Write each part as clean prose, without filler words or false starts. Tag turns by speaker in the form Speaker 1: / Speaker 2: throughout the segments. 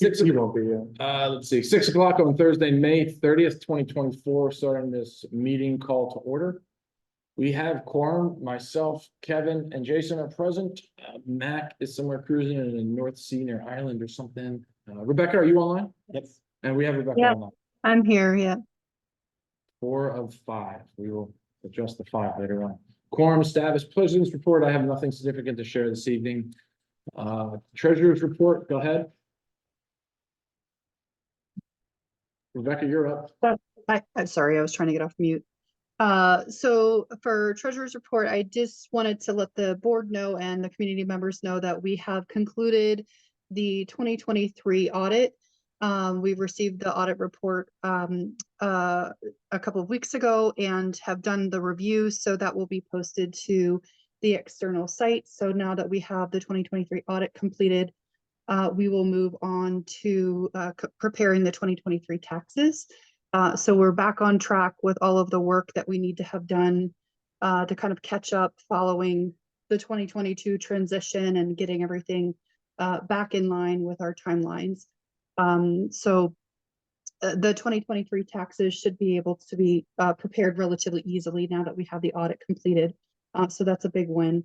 Speaker 1: You won't be. Let's see, 6 o'clock on Thursday, May 30th, 2024, starting this meeting call to order. We have quorum, myself, Kevin, and Jason are present. Mac is somewhere cruising in the North Sea near Ireland or something. Rebecca, are you online?
Speaker 2: Yes.
Speaker 1: And we have Rebecca
Speaker 3: Yeah.
Speaker 1: online.
Speaker 3: I'm here, yeah.
Speaker 1: 4 of 5. We will adjust the 5 later on. Quorum status, president's report. I have nothing significant to share this evening. Treasurer's report, go ahead. Rebecca, you're up.
Speaker 3: I'm sorry, I was trying to get off mute. So for treasurer's report, I just wanted to let the board know and the community members know that we have concluded the 2023 audit. We've received the audit report a couple of weeks ago and have done the review, so that will be posted to the external site. So now that we have the 2023 audit completed, we will move on to preparing the 2023 taxes. So we're back on track with all of the work that we need to have done to kind of catch up following the 2022 transition and getting everything back in line with our timelines. So the 2023 taxes should be able to be prepared relatively easily now that we have the audit completed. So that's a big win.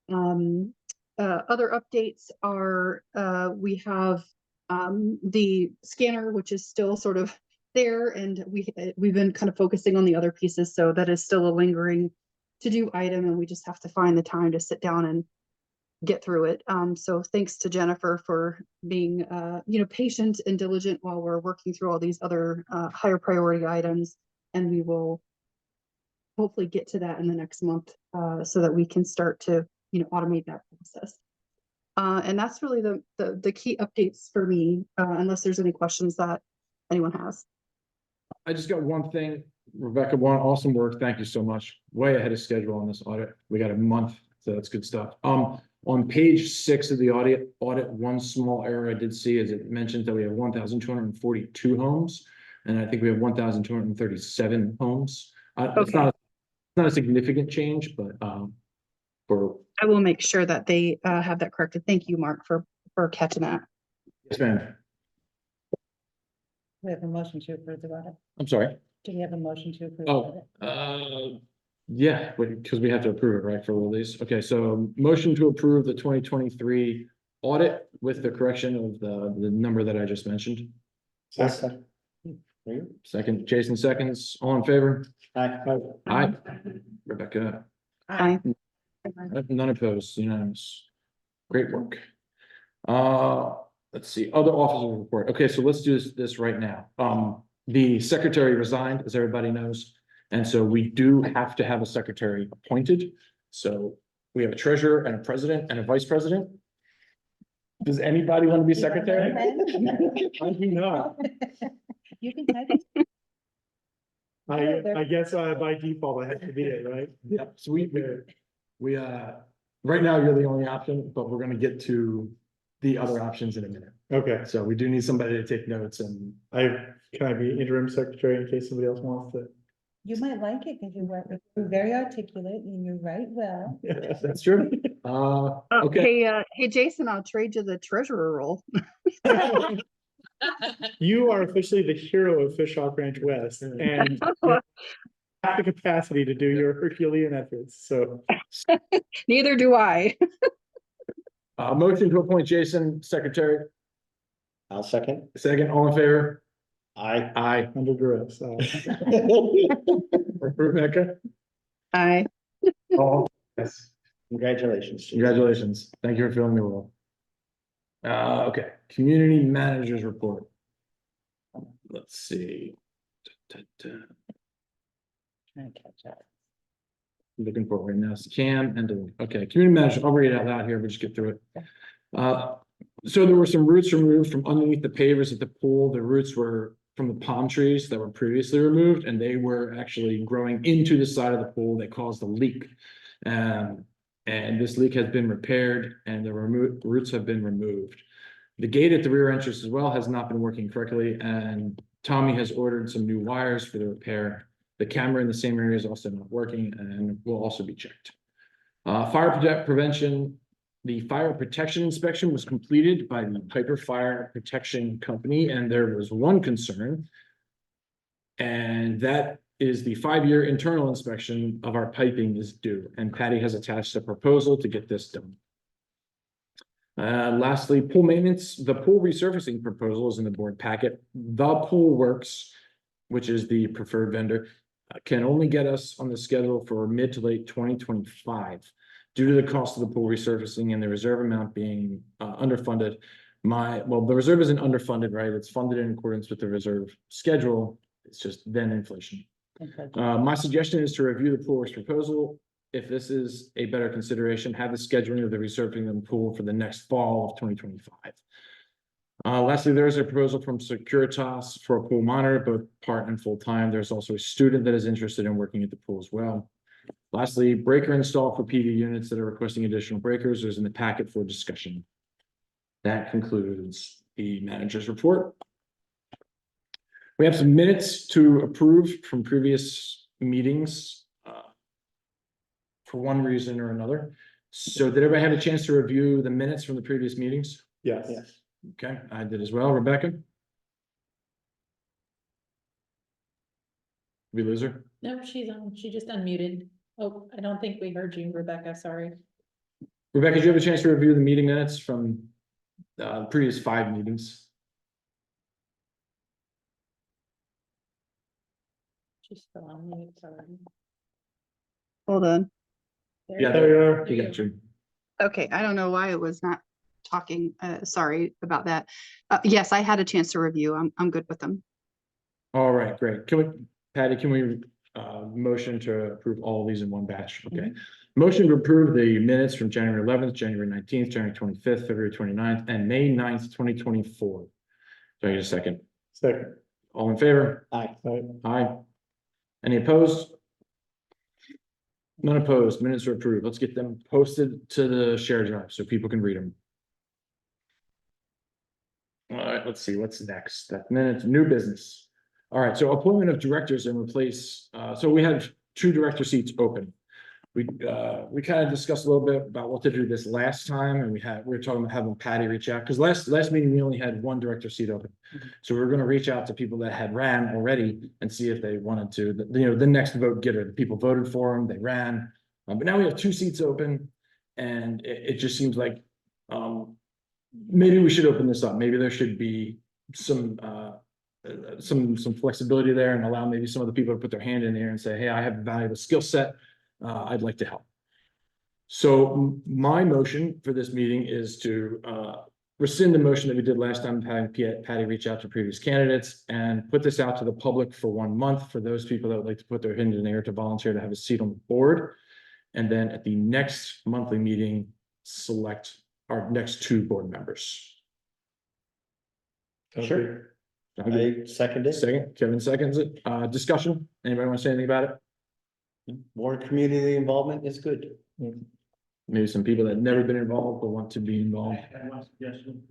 Speaker 3: Other updates are we have the scanner, which is still sort of there, and we've been kind of focusing on the other pieces, so that is still a lingering to do item, and we just have to find the time to sit down and get through it. So thanks to Jennifer for being patient and diligent while we're working through all these other higher priority items, and we will hopefully get to that in the next month so that we can start to automate that process. And that's really the key updates for me, unless there's any questions that anyone has.
Speaker 1: I just got one thing, Rebecca, one awesome work. Thank you so much. Way ahead of schedule on this audit. We got a month, so that's good stuff. On page 6 of the audit, one small error I did see is it mentions that we have 1,242 homes, and I think we have 1,237 homes. It's not a significant change, but
Speaker 3: I will make sure that they have that corrected. Thank you, Mark, for catching that.
Speaker 1: Yes, ma'am.
Speaker 2: We have a motion to approve the audit.
Speaker 1: I'm sorry.
Speaker 2: Do we have a motion to approve?
Speaker 1: Yeah, because we have to approve it, right, for all these. Okay, so motion to approve the 2023 audit with the correction of the number that I just mentioned. Second, Jason seconds. All in favor? Aye. Rebecca.
Speaker 3: Aye.
Speaker 1: None opposed, unanimous. Great work. Let's see, other officers report. Okay, so let's do this right now. The secretary resigned, as everybody knows. And so we do have to have a secretary appointed. So we have a treasurer and a president and a vice president. Does anybody want to be secretary? I do not.
Speaker 2: You can type it.
Speaker 4: I guess by default I have to be it, right?
Speaker 1: Yeah, so we right now you're the only option, but we're gonna get to the other options in a minute.
Speaker 4: Okay,
Speaker 1: So we do need somebody to take notes and
Speaker 4: can I be interim secretary in case somebody else wants to?
Speaker 2: You might like it because you're very articulate and you write well.
Speaker 1: that's true. Okay.
Speaker 3: Hey, Jason, I'll trade you the treasurer role.
Speaker 4: You are officially the hero of Fish Hawk Ranch West and have the capacity to do your Herculean efforts, so.
Speaker 3: Neither do I.
Speaker 1: Motion to appoint Jason secretary.
Speaker 5: I'll second.
Speaker 1: Second, all in favor?
Speaker 5: Aye.
Speaker 1: Aye.
Speaker 4: Under duress.
Speaker 1: Rebecca?
Speaker 3: Aye.
Speaker 1: All. Yes.
Speaker 5: Congratulations.
Speaker 1: Congratulations. Thank you for filling the role. Okay, community managers report. Let's see.
Speaker 2: Trying to catch up.
Speaker 1: Looking for it right now. It's Cam and Dylan. Okay, community manager. I'll read it out loud here. We'll just get through it. So there were some roots removed from underneath the pavers at the pool. The roots were from the palm trees that were previously removed, and they were actually growing into the side of the pool. They caused a leak. And this leak has been repaired and the roots have been removed. The gate at the rear entrance as well has not been working correctly, and Tommy has ordered some new wires for the repair. The camera in the same area is also not working and will also be checked. Fire prevention the fire protection inspection was completed by the Piper Fire Protection Company, and there was one concern. And that is the 5-year internal inspection of our piping is due, and Patty has attached a proposal to get this done. Lastly, pool maintenance, the pool resurfacing proposal is in the board packet. The Pool Works, which is the preferred vendor, can only get us on the schedule for mid to late 2025 due to the cost of the pool resurfacing and the reserve amount being underfunded. The reserve isn't underfunded, right? It's funded in accordance with the reserve schedule. It's just then inflation. My suggestion is to review the Pool Works proposal. If this is a better consideration, have the scheduling of the resurfacing of the pool for the next fall of 2025. Lastly, there is a proposal from Securitas for a pool monitor, both part and full-time. There's also a student that is interested in working at the pool as well. Lastly, breaker install for PV units that are requesting additional breakers is in the packet for discussion. That concludes the manager's report. We have some minutes to approve from previous meetings for one reason or another. So did everybody have a chance to review the minutes from the previous meetings?
Speaker 4: Yes.
Speaker 5: Yes.
Speaker 1: Okay, I did as well. Rebecca? We lose her?
Speaker 6: No, she's on, she just unmuted. Oh, I don't think we heard you, Rebecca, sorry.
Speaker 1: Rebecca, did you have a chance to review the meeting minutes from previous 5 meetings?
Speaker 6: She's still on mute, sorry.
Speaker 3: Hold on.
Speaker 6: There
Speaker 1: Yeah,
Speaker 6: you
Speaker 4: There
Speaker 6: go.
Speaker 4: you are.
Speaker 1: You got you.
Speaker 3: Okay, I don't know why it was not talking. Sorry about that. Yes, I had a chance to review. I'm good with them.
Speaker 1: All right, great. Patty, can we motion to approve all of these in one batch? Okay. Motion to approve the minutes from January 11th, January 19th, January 25th, February 29th, and May 9th, 2024. Do I get a second?
Speaker 4: Second.
Speaker 1: All in favor?
Speaker 5: Aye.
Speaker 1: Aye. Any opposed? None opposed. Minutes are approved. Let's get them posted to the share drive so people can read them. All right, let's see what's next. That minutes, new business. All right, so appointment of directors and replace, so we had 2 director seats open. We kind of discussed a little bit about what to do this last time, and we were talking about having Patty reach out, because last meeting we only had 1 director seat open. So we we're gonna reach out to people that had ran already and see if they wanted to, the next vote getter, the people voted for them, they ran. But now we have 2 seats open, and it just seems like, maybe we should open this up. Maybe there should be some flexibility there and allow maybe some of the people to put their hand in there and say, hey, I have a valuable skill set. I'd like to help. So my motion for this meeting is to rescind the motion that we did last time, having Patty reach out to previous candidates and put this out to the public for 1 month for those people that would like to put their hand in there to volunteer to have a seat on the board. And then at the next monthly meeting, select our next 2 board members.
Speaker 5: Sure. I second it.
Speaker 1: Second, Kevin seconds it. Discussion? Anybody want to say anything about it?
Speaker 5: More community involvement is good.
Speaker 1: Maybe some people that have never been involved but want to be involved.
Speaker 7: I have one suggestion.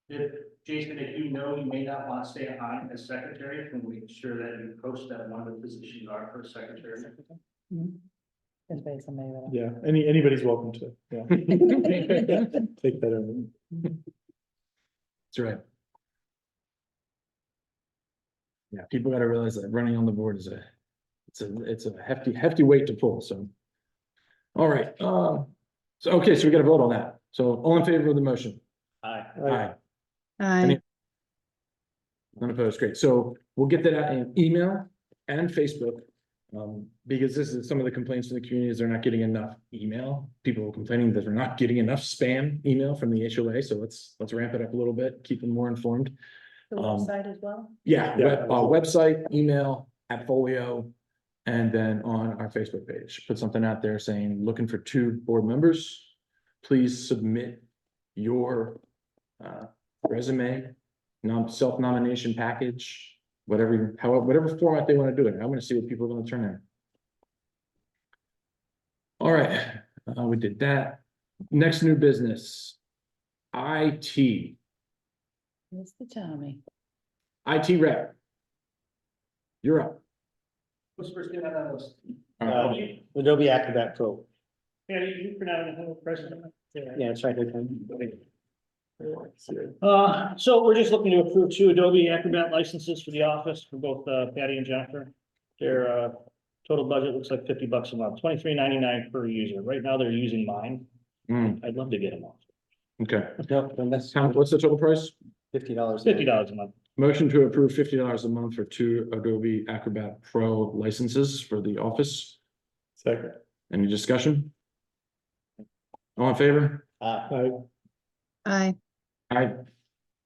Speaker 7: If, Jason, if you know you may not want to stay on as secretary, can we make sure that you post that one of the positions are for secretary?
Speaker 4: Yeah, anybody's welcome to, yeah. Take that over.
Speaker 1: That's right. Yeah, people gotta realize that running on the board is it's a hefty weight to pull, so. All right, so we gotta vote on that. So all in favor of the motion?
Speaker 5: Aye.
Speaker 1: Aye.
Speaker 3: I
Speaker 1: None opposed, great. So we'll get that out in email and Facebook. Because this is some of the complaints from the community is they're not getting enough email. People are complaining that they're not getting enough spam email from the HOA. So let's ramp it up a little bit, keep them more informed.
Speaker 6: The website as well.
Speaker 1: Yeah,
Speaker 4: Yeah.
Speaker 1: website, email, Appfolio, and then on our Facebook page, put something out there saying, looking for 2 board members. Please submit your resume, self-nomination package, whatever format they want to do it. I'm going to see what people are going to turn in. All right, we did that. Next new business, IT.
Speaker 2: Mr. Tommy.
Speaker 1: IT rep. You're up.
Speaker 7: Who's first get on that list?
Speaker 1: All right.
Speaker 5: Adobe Acrobat Pro.
Speaker 7: Yeah, you pronounce it, President.
Speaker 5: Yeah, it's right there.
Speaker 7: So we're just looking to approve 2 Adobe Acrobat licenses for the office for both Patty and Jennifer. Their total budget looks like $50 a month, $23.99 per user. Right now, they're using mine.
Speaker 1: Hmm,
Speaker 7: I'd love to get them off.
Speaker 1: okay.
Speaker 5: No, then that's
Speaker 1: What's the total price?
Speaker 5: $50.
Speaker 7: $50 a month.
Speaker 1: Motion to approve $50 a month for 2 Adobe Acrobat Pro licenses for the office.
Speaker 4: Second.
Speaker 1: Any discussion? All in favor?
Speaker 5: Ah,
Speaker 3: Aye.
Speaker 1: Aye.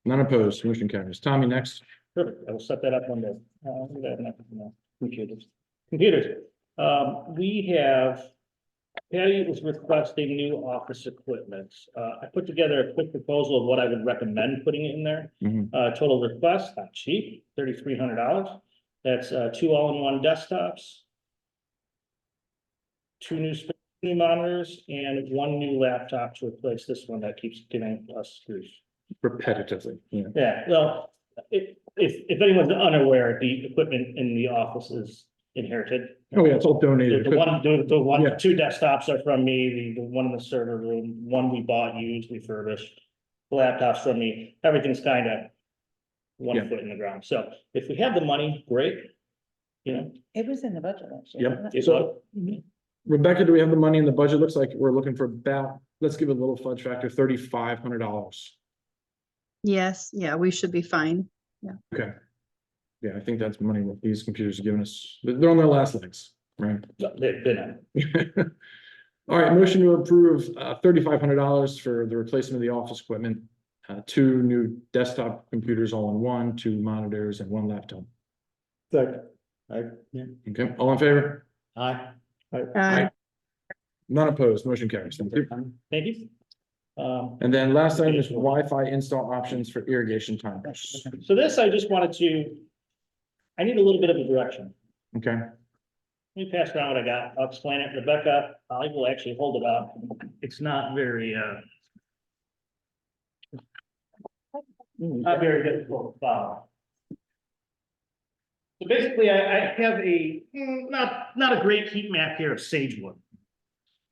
Speaker 1: None opposed, motion carries. Tommy, next.
Speaker 7: Perfect. I will set that up one day. We have enough for now. Computers. Computers. We have, Patty was requesting new office equipment. I put together a quick proposal of what I would recommend putting in there.
Speaker 1: Mhm.
Speaker 7: Total request, not cheap, $3,300. That's 2 all-in-one desktops, 2 new monitors, and 1 new laptop to replace this one that keeps giving us grief.
Speaker 1: Repetitively, yeah.
Speaker 7: Yeah, well, if anyone's unaware, the equipment in the office is inherited.
Speaker 1: Oh, yeah, it's all donated. Yeah.
Speaker 7: 2 desktops are from me, the one in the server room, 1 we bought used, refurbished. The laptops from me, everything's kind of one
Speaker 1: Yeah.
Speaker 7: foot in the ground. So if we have the money, great. You know,
Speaker 2: It was in the budget, actually.
Speaker 1: Yep.
Speaker 2: wasn't it?
Speaker 1: So Rebecca, do we have the money in the budget? Looks like we're looking for about, let's give it a little fudge factor, $3,500.
Speaker 3: Yes, yeah, we should be fine.
Speaker 1: Okay. Yeah, I think that's money what these computers are giving us. They're on their last legs, right?
Speaker 7: they've been,
Speaker 1: All right, motion to approve $3,500 for the replacement of the office equipment. 2 new desktop computers all in one, 2 monitors and 1 laptop.
Speaker 4: Second.
Speaker 5: yeah.
Speaker 1: Okay, all in favor?
Speaker 5: Aye.
Speaker 3: Aye.
Speaker 1: None opposed, motion carries. Thank you.
Speaker 7: thank you.
Speaker 1: And then last item is Wi-Fi install options for irrigation timers.
Speaker 7: So this, I just wanted to, I need a little bit of a direction.
Speaker 1: Okay,
Speaker 7: Let me pass around what I got. I'll explain it. Rebecca, I will actually hold it up. It's not very, not very difficult to follow. So basically, I have a, not a great heat map here of Sagewood.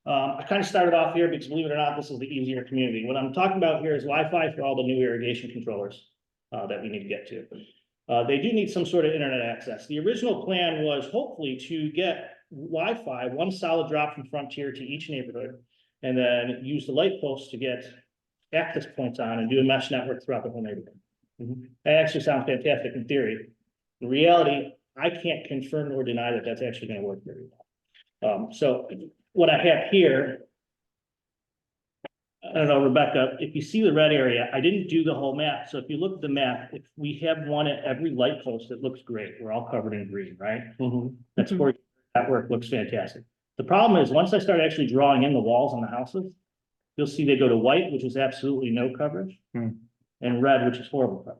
Speaker 7: I kind of started off here because believe it or not, this is the easier community. What I'm talking about here is Wi-Fi for all the new irrigation controllers that we need to get to. They do need some sort of internet access. The original plan was hopefully to get Wi-Fi, 1 solid drop from Frontier to each neighborhood, and then use the light posts to get access points on and do a mesh network throughout the whole neighborhood. That actually sounds fantastic in theory. In reality, I can't confirm nor deny that that's actually going to work very well. So what I have here, I don't know, Rebecca, if you see the red area, I didn't do the whole map. So if you look at the map, if we have 1 at every light post, it looks great. We're all covered in green, right? That's where that work looks fantastic. The problem is once I start actually drawing in the walls on the houses, you'll see they go to white, which is absolutely no coverage, and red, which is horrible coverage.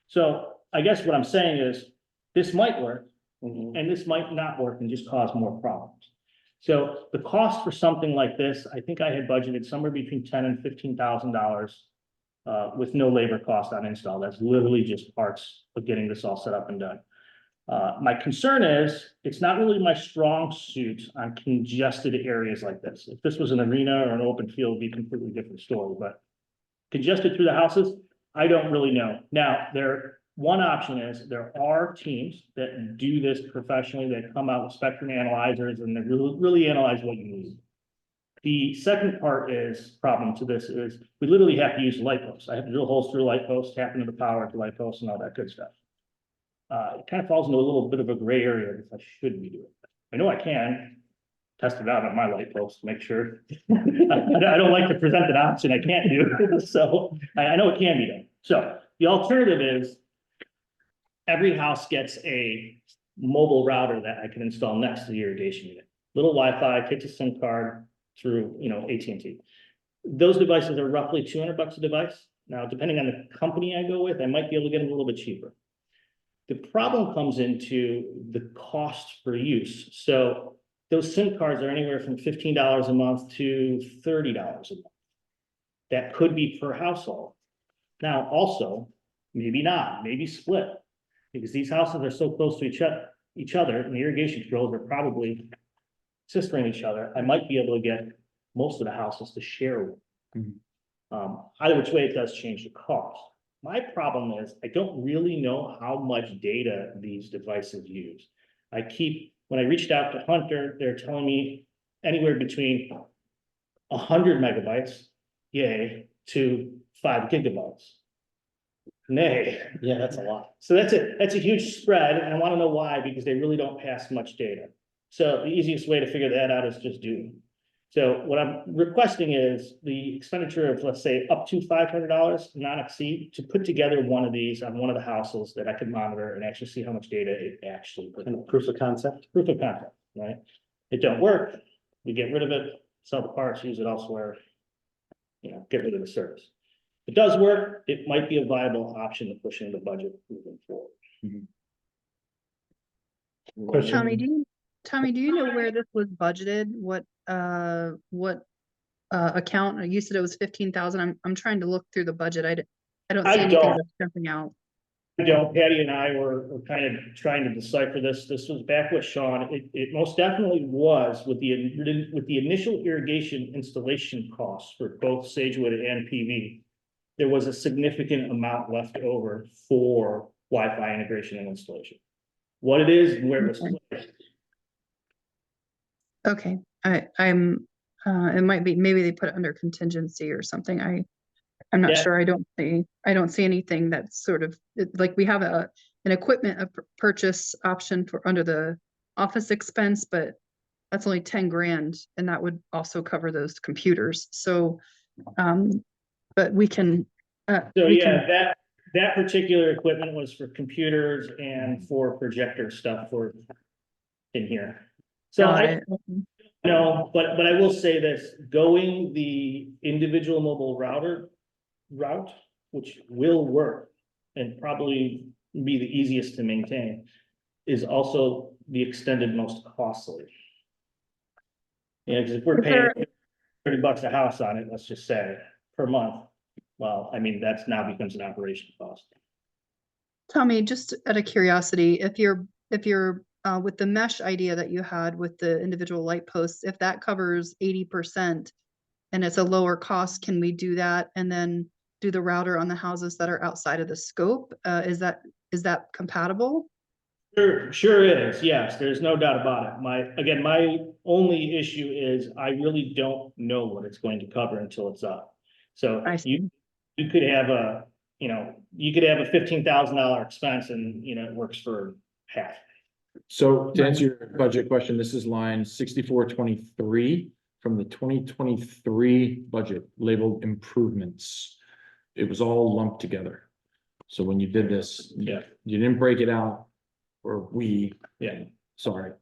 Speaker 7: So I guess what I'm saying is this might work and this might not work and just cause more problems. So the cost for something like this, I think I had budgeted somewhere between $10,000 and $15,000 with no labor cost on install. That's literally just parts of getting this all set up and done. My concern is it's not really my strong suit on congested areas like this. If this was an arena or an open field, it'd be a completely different story, but congested through the houses, I don't really know. Now, one option is there are teams that do this professionally that come out with spectrum analyzers and they really analyze what you need. The second problem to this is we literally have to use light posts. I have to drill holes through light posts, tap into the power at the light posts and all that good stuff. It kind of falls into a little bit of a gray area if I should be doing it. I know I can test it out on my light post to make sure. I don't like to present an option I can't do. So I know it can be done. So the alternative is every house gets a mobile router that I can install next to the irrigation unit. Little Wi-Fi, takes a SIM card through, AT&T. Those devices are roughly $200 a device. Now, depending on the company I go with, I might be able to get them a little bit cheaper. The problem comes into the cost for use. So those SIM cards are anywhere from $15 a month to $30 a month. That could be per household. Now, also, maybe not, maybe split, because these houses are so close to each other, and the irrigation controls are probably sistering each other, I might be able to get most of the houses to share one. Either which way, it does change the cost. My problem is, I don't really know how much data these devices use. When I reached out to Hunter, they're telling me anywhere between 100 megabytes, yay, to 5 gigabytes. Nay.
Speaker 5: Yeah, that's a lot.
Speaker 7: So that's a huge spread, and I want to know why, because they really don't pass much data. So the easiest way to figure that out is just do them. So what I'm requesting is the expenditure of, let's say, up to $500, not exceed, to put together one of these on one of the houses that I could monitor and actually see how much data it actually.
Speaker 5: Kind of proof of concept.
Speaker 7: Proof of concept, right? It don't work, we get rid of it, sell the parts, use it elsewhere. Get rid of the service. If it does work, it might be a viable option to push into the budget moving forward.
Speaker 4: Question.
Speaker 3: Tommy, do you know where this was budgeted? What account? You said it was 15,000. I'm trying to look through the budget. I don't see
Speaker 7: I
Speaker 3: anything
Speaker 7: don't.
Speaker 3: that's jumping out.
Speaker 7: Patty and I were kind of trying to decipher this. This was back with Sean. It most definitely was with the initial irrigation installation costs for both Sagewood and PV. There was a significant amount left over for Wi-Fi integration and installation. What it is and where it was placed.
Speaker 3: Okay, I'm, it might be, maybe they put it under contingency or something. I'm not
Speaker 7: Yeah.
Speaker 3: sure. I don't see anything that's sort of, like, we have an equipment purchase option for under the office expense, but that's only 10 grand, and that would also cover those computers. So, but we can.
Speaker 7: So yeah, that particular equipment was for computers and for projector stuff for in here. So
Speaker 3: Got
Speaker 7: I
Speaker 3: it.
Speaker 7: no, but I will say this, going the individual mobile route, which will work and probably be the easiest to maintain, is also the extended most costly. Yeah, because if we're paying $30 a house on it, let's just say, per month, well, I mean, that's now becomes an operation cost.
Speaker 3: Tommy, just out of curiosity, if you're with the mesh idea that you had with the individual light posts, if that covers 80% and it's a lower cost, can we do that and then do the router on the houses that are outside of the scope? Is that compatible?
Speaker 7: Sure is. Yes, there's no doubt about it. My only issue is I really don't know what it's going to cover until it's up. So
Speaker 3: I see.
Speaker 7: you could have a $15,000 expense and, it works for half.
Speaker 1: So to answer your budget question, this is line 6423 from the 2023 budget labeled improvements. It was all lumped together. So when you did this,
Speaker 7: Yeah.
Speaker 1: you didn't break it out, or sorry.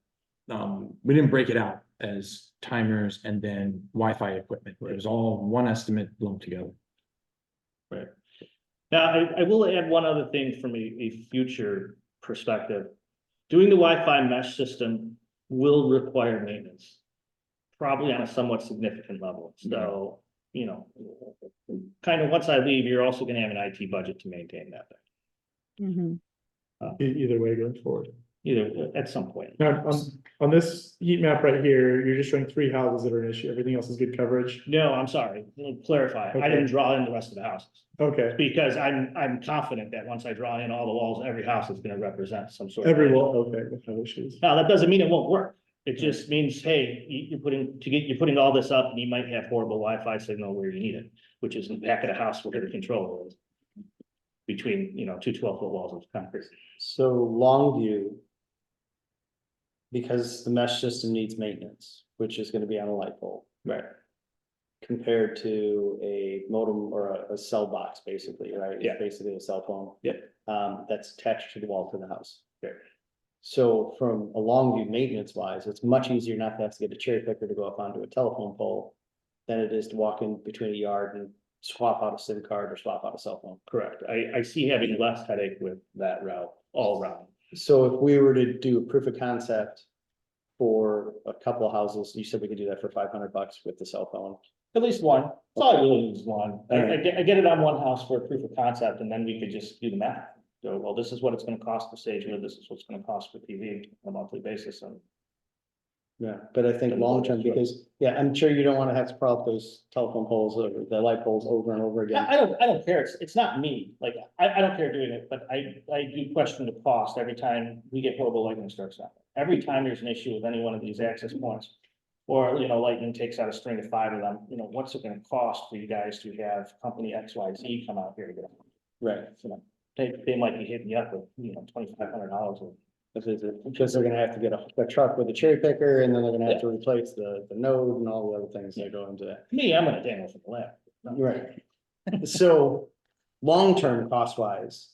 Speaker 1: We didn't break it out as timers and then Wi-Fi equipment. It was all one estimate lumped together.
Speaker 7: Right. Now, I will add one other thing from a future perspective. Doing the Wi-Fi mesh system will require maintenance, probably on a somewhat significant level. So, kind of once I leave, you're also going to have an IT budget to maintain that thing.
Speaker 3: Mhm.
Speaker 4: Either way going forward.
Speaker 7: Either at some point.
Speaker 4: Now, on this heat map right here, you're just showing 3 houses that are an issue. Everything else is good coverage.
Speaker 7: No, I'm sorry. Let me clarify. I
Speaker 4: Okay.
Speaker 7: didn't draw in the rest of the houses
Speaker 4: Okay,
Speaker 7: because I'm confident that once I draw in all the walls, every house is going to represent some sort of.
Speaker 4: every wall, okay, with no issues.
Speaker 7: Now, that doesn't mean it won't work. It just means, hey, you're putting all this up and you might have horrible Wi-Fi signal where you need it, which is in the back of the house where the control is. Between, 2 12-foot walls of concrete.
Speaker 5: So Longview. Because the mesh system needs maintenance, which is gonna be on a light pole.
Speaker 7: Right.
Speaker 5: Compared to a modem or a cell box, basically, right? It's
Speaker 7: Yeah.
Speaker 5: basically a cell phone.
Speaker 7: Yeah.
Speaker 5: That's attached to the wall to the house.
Speaker 7: Yeah.
Speaker 5: So from a Longview maintenance wise, it's much easier not to have to get a cherry picker to go up onto a telephone pole. Than it is to walk in between a yard and swap out a SIM card or swap out a cell phone.
Speaker 7: Correct. I see having less headache with that route all around.
Speaker 5: So if we were to do a proof of concept. For a couple of houses, you said we could do that for $500 with the cell phone.
Speaker 7: At least one. That's all I really need is one. I get it on one house for a proof of concept and then we could just do the math. So, well, this is what it's gonna cost for Sagewood, this is what's gonna cost for PV on a monthly basis and.
Speaker 5: Yeah, but I think long term, because, yeah, I'm sure you don't wanna have to prop those telephone poles or the light poles over and over again.
Speaker 7: I don't care, it's not me, like, I don't care doing it, but I do question the cost every time we get horrible lightning strikes out. Every time there's an issue with any one of these access points, or, lightning takes out a string of 5 of them, what's it gonna cost for you guys to have company XYZ come out here to get them?
Speaker 5: Right.
Speaker 7: They might be hitting you up with, $2,500.
Speaker 5: Because they're gonna have to get a truck with a cherry picker, and then they're gonna have to replace the node and all the other things that go into that.
Speaker 7: Me, I'm gonna dangle from the lab.
Speaker 5: Right. So, long-term cost-wise,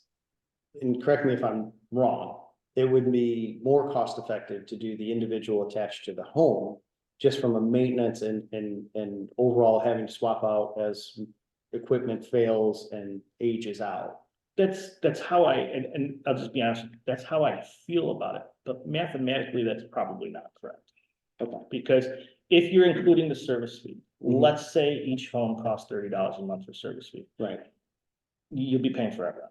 Speaker 5: and correct me if I'm wrong, it would be more cost-effective to do the individual attached to the home, just from a maintenance and overall having to swap out as equipment fails and ages out.
Speaker 7: That's how and I'll just be honest, that's how I feel about it, but mathematically, that's probably not correct.
Speaker 5: Okay.
Speaker 7: Because if you're including the service fee,
Speaker 5: Mhm.
Speaker 7: let's say each home costs $30 a month for service fee,
Speaker 5: Right.
Speaker 7: you'll be paying forever.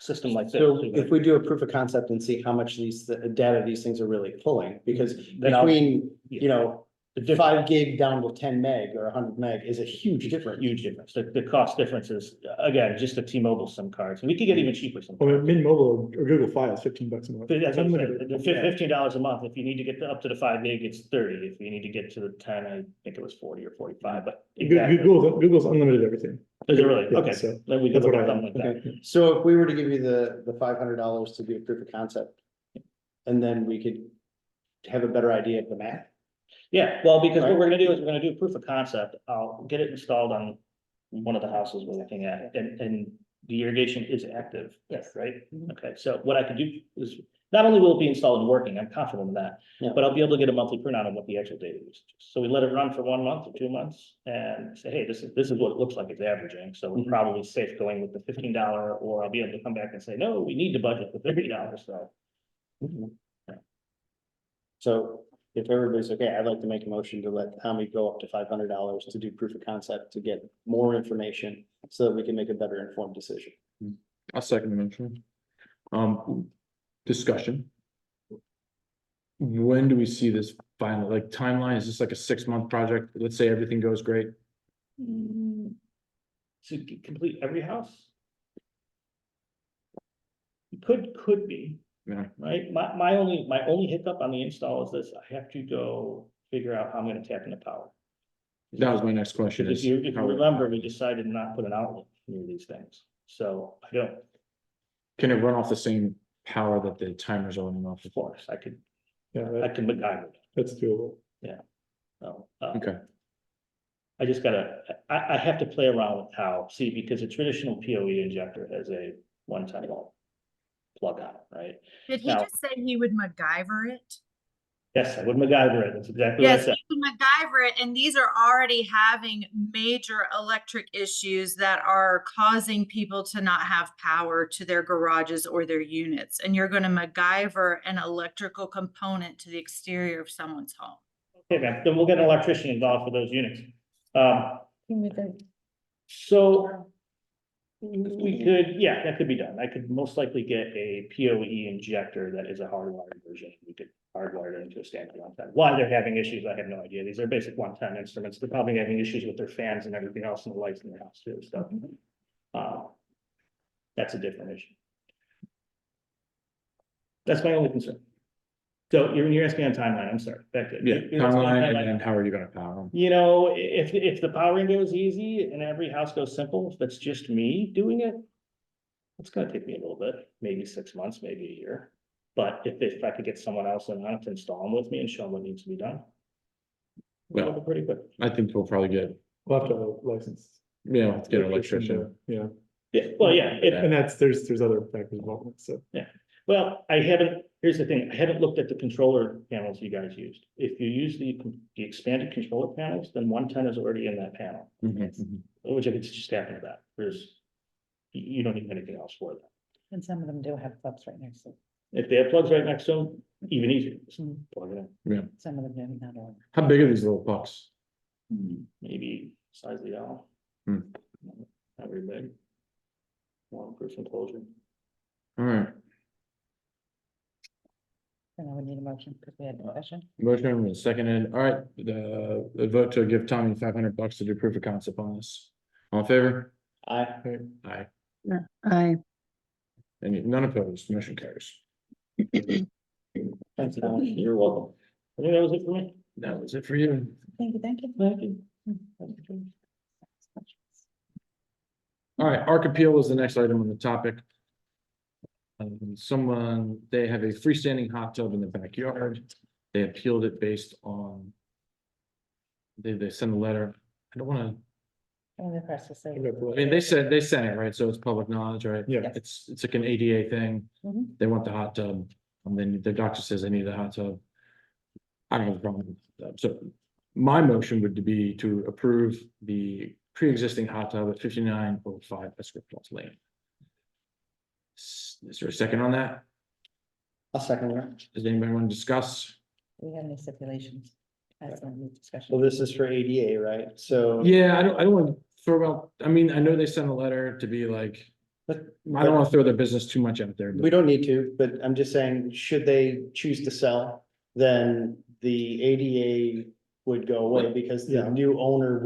Speaker 7: System like this.
Speaker 5: So if we do a proof of concept and see how much the data these things are really pulling, because
Speaker 7: Then I'll-
Speaker 5: between,
Speaker 7: yeah. The difference,
Speaker 5: 5 gig down to 10 meg or 100 meg is a huge difference.
Speaker 7: huge difference, the cost difference is, again, just the T-Mobile SIM cards, we could get even cheaper some.
Speaker 4: Well, Mint Mobile or Google Fi is $15 a month.
Speaker 7: But that's what I'm saying,
Speaker 4: Unlimited.
Speaker 7: the $15 a month, if you need to get up to the 5 gig, it's 30, if you need to get to the 10, I think it was 40 or 45, but. Exactly.
Speaker 4: Google's unlimited everything.
Speaker 7: Is it really?
Speaker 4: Yeah,
Speaker 7: Okay,
Speaker 4: so
Speaker 7: then we can
Speaker 4: that's
Speaker 7: look
Speaker 4: what
Speaker 7: at
Speaker 4: I
Speaker 7: something like that.
Speaker 5: Okay, so if we were to give you the $500 to do a proof of concept, and then we could have a better idea of the math.
Speaker 7: Yeah, well, because what we're gonna do is we're gonna do a proof of concept, I'll get it installed on one of the houses we're looking at, and the irrigation is active.
Speaker 6: Yes.
Speaker 7: Right? Okay, so what I can do is, not only will it be installed and working, I'm confident in that,
Speaker 5: Yeah.
Speaker 7: but I'll be able to get a monthly printout of what the actual data is. So we let it run for 1 month or 2 months and say, hey, this is what it looks like it's averaging, so we're
Speaker 5: Mhm.
Speaker 7: probably safe going with the $15, or I'll be able to come back and say, no, we need to budget the $50, so.
Speaker 5: So if everybody's okay, I'd like to make a motion to let Tommy go up to $500 to do proof of concept to get more information so that we can make a better informed decision.
Speaker 1: I'll second the motion. Discussion. When do we see this final, like timeline? Is this like a 6-month project? Let's say everything goes great.
Speaker 7: To complete every house? Could be,
Speaker 1: Yeah,
Speaker 7: right? My only hiccup on the install is this, I have to go figure out how I'm gonna tap into power.
Speaker 1: that was my next question.
Speaker 7: Because
Speaker 1: Is
Speaker 7: if you
Speaker 1: how-
Speaker 7: remember, we decided not to put an outlet near these things, so I don't,
Speaker 1: Can it run off the same power that the timers are running off?
Speaker 7: of course, I could
Speaker 4: Yeah,
Speaker 7: MacGyver it,
Speaker 4: that's doable.
Speaker 7: so.
Speaker 1: Okay,
Speaker 7: I just gotta, I have to play around with how, see, because a traditional PoE injector has a one-time plug on it, right?
Speaker 8: Did he
Speaker 7: Now-
Speaker 8: just say he would MacGyver it?
Speaker 7: Yes, I would MacGyver it, that's exactly what I
Speaker 8: Yes,
Speaker 7: said.
Speaker 8: he would MacGyver it, and these are already having major electric issues that are causing people to not have power to their garages or their units. And you're gonna MacGyver an electrical component to the exterior of someone's home.
Speaker 7: Okay, man, then we'll get an electrician involved for those units.
Speaker 2: Can we go-
Speaker 7: So we could, yeah, that could be done. I could most likely get a PoE injector that is a hardwired version. We could hardwire it into a standard 110. Why they're having issues, I have no idea. These are basic 110 instruments. They're probably having issues with their fans and everything else and the lights in their house too, so. That's a different issue. That's my only concern. So you're asking on timeline, I'm sorry, back to.
Speaker 1: yeah,
Speaker 7: you're asking on
Speaker 1: timeline, and then how are you gonna power them?
Speaker 7: If the powering goes easy and every house goes simple, if that's just me doing it. It's gonna take me a little bit, maybe 6 months, maybe a year. But if I could get someone else in on it to install them with me and show them what needs to be done.
Speaker 1: Well-
Speaker 7: It'll be pretty quick.
Speaker 1: I think we'll probably get,
Speaker 4: We'll have to have a license.
Speaker 1: let's get an electrician.
Speaker 4: Yeah,
Speaker 7: Yeah, well, yeah,
Speaker 4: and there's other factors involved, so.
Speaker 7: well, here's the thing, I haven't looked at the controller panels you guys used. If you use the expanded controller panels, then 110 is already in that panel, which it's just happened to that. You don't need anything else for that.
Speaker 2: And some of them do have plugs right next to them.
Speaker 7: If they have plugs right next to them, even easier, just
Speaker 2: Mhm.
Speaker 7: plug it in.
Speaker 2: Some of them do, not all.
Speaker 1: How big are these little pucks?
Speaker 7: Maybe size of the owl.
Speaker 1: Hmm.
Speaker 7: Not very big. Waterproof enclosure.
Speaker 1: All right.
Speaker 2: And I would need a motion because we had a discussion.
Speaker 1: Motion was seconded. All right, the vote to give Tommy $500 to do proof of concept on this. All in favor?
Speaker 5: I,
Speaker 1: Aye.
Speaker 3: Aye.
Speaker 1: Any, none opposed, motion carries.
Speaker 5: thanks, Alan.
Speaker 7: You're welcome. I think that was it for me.
Speaker 1: That was it for you.
Speaker 2: Thank you, thank you.
Speaker 7: Thank you.
Speaker 1: All right, ARC appeal is the next item on the topic. They have a freestanding hot tub in the backyard. They appealed it based on. They sent a letter. I don't wanna,
Speaker 2: And the press will say.
Speaker 1: I mean, they sent it, right? So it's public knowledge, right?
Speaker 4: Yeah.
Speaker 1: It's like an ADA thing.
Speaker 2: Mhm.
Speaker 1: They want the hot tub, and then the doctor says they need a hot tub. I don't have a problem with that. So my motion would be to approve the pre-existing hot tub at 5905 Escort Falls Lane. Is there a second on that?
Speaker 5: I'll second that.
Speaker 1: Does anybody want to discuss?
Speaker 2: Do we have any stipulations? As in the discussion.
Speaker 5: Well, this is for ADA, right? So.
Speaker 1: Yeah, I don't want to throw out, I mean, I know they sent a letter to be like,
Speaker 5: But
Speaker 1: I don't want to throw their business too much out there,
Speaker 5: we
Speaker 1: but
Speaker 5: don't need to, but I'm just saying, should they choose to sell, then the ADA would go away because the
Speaker 4: Yeah.
Speaker 5: new owner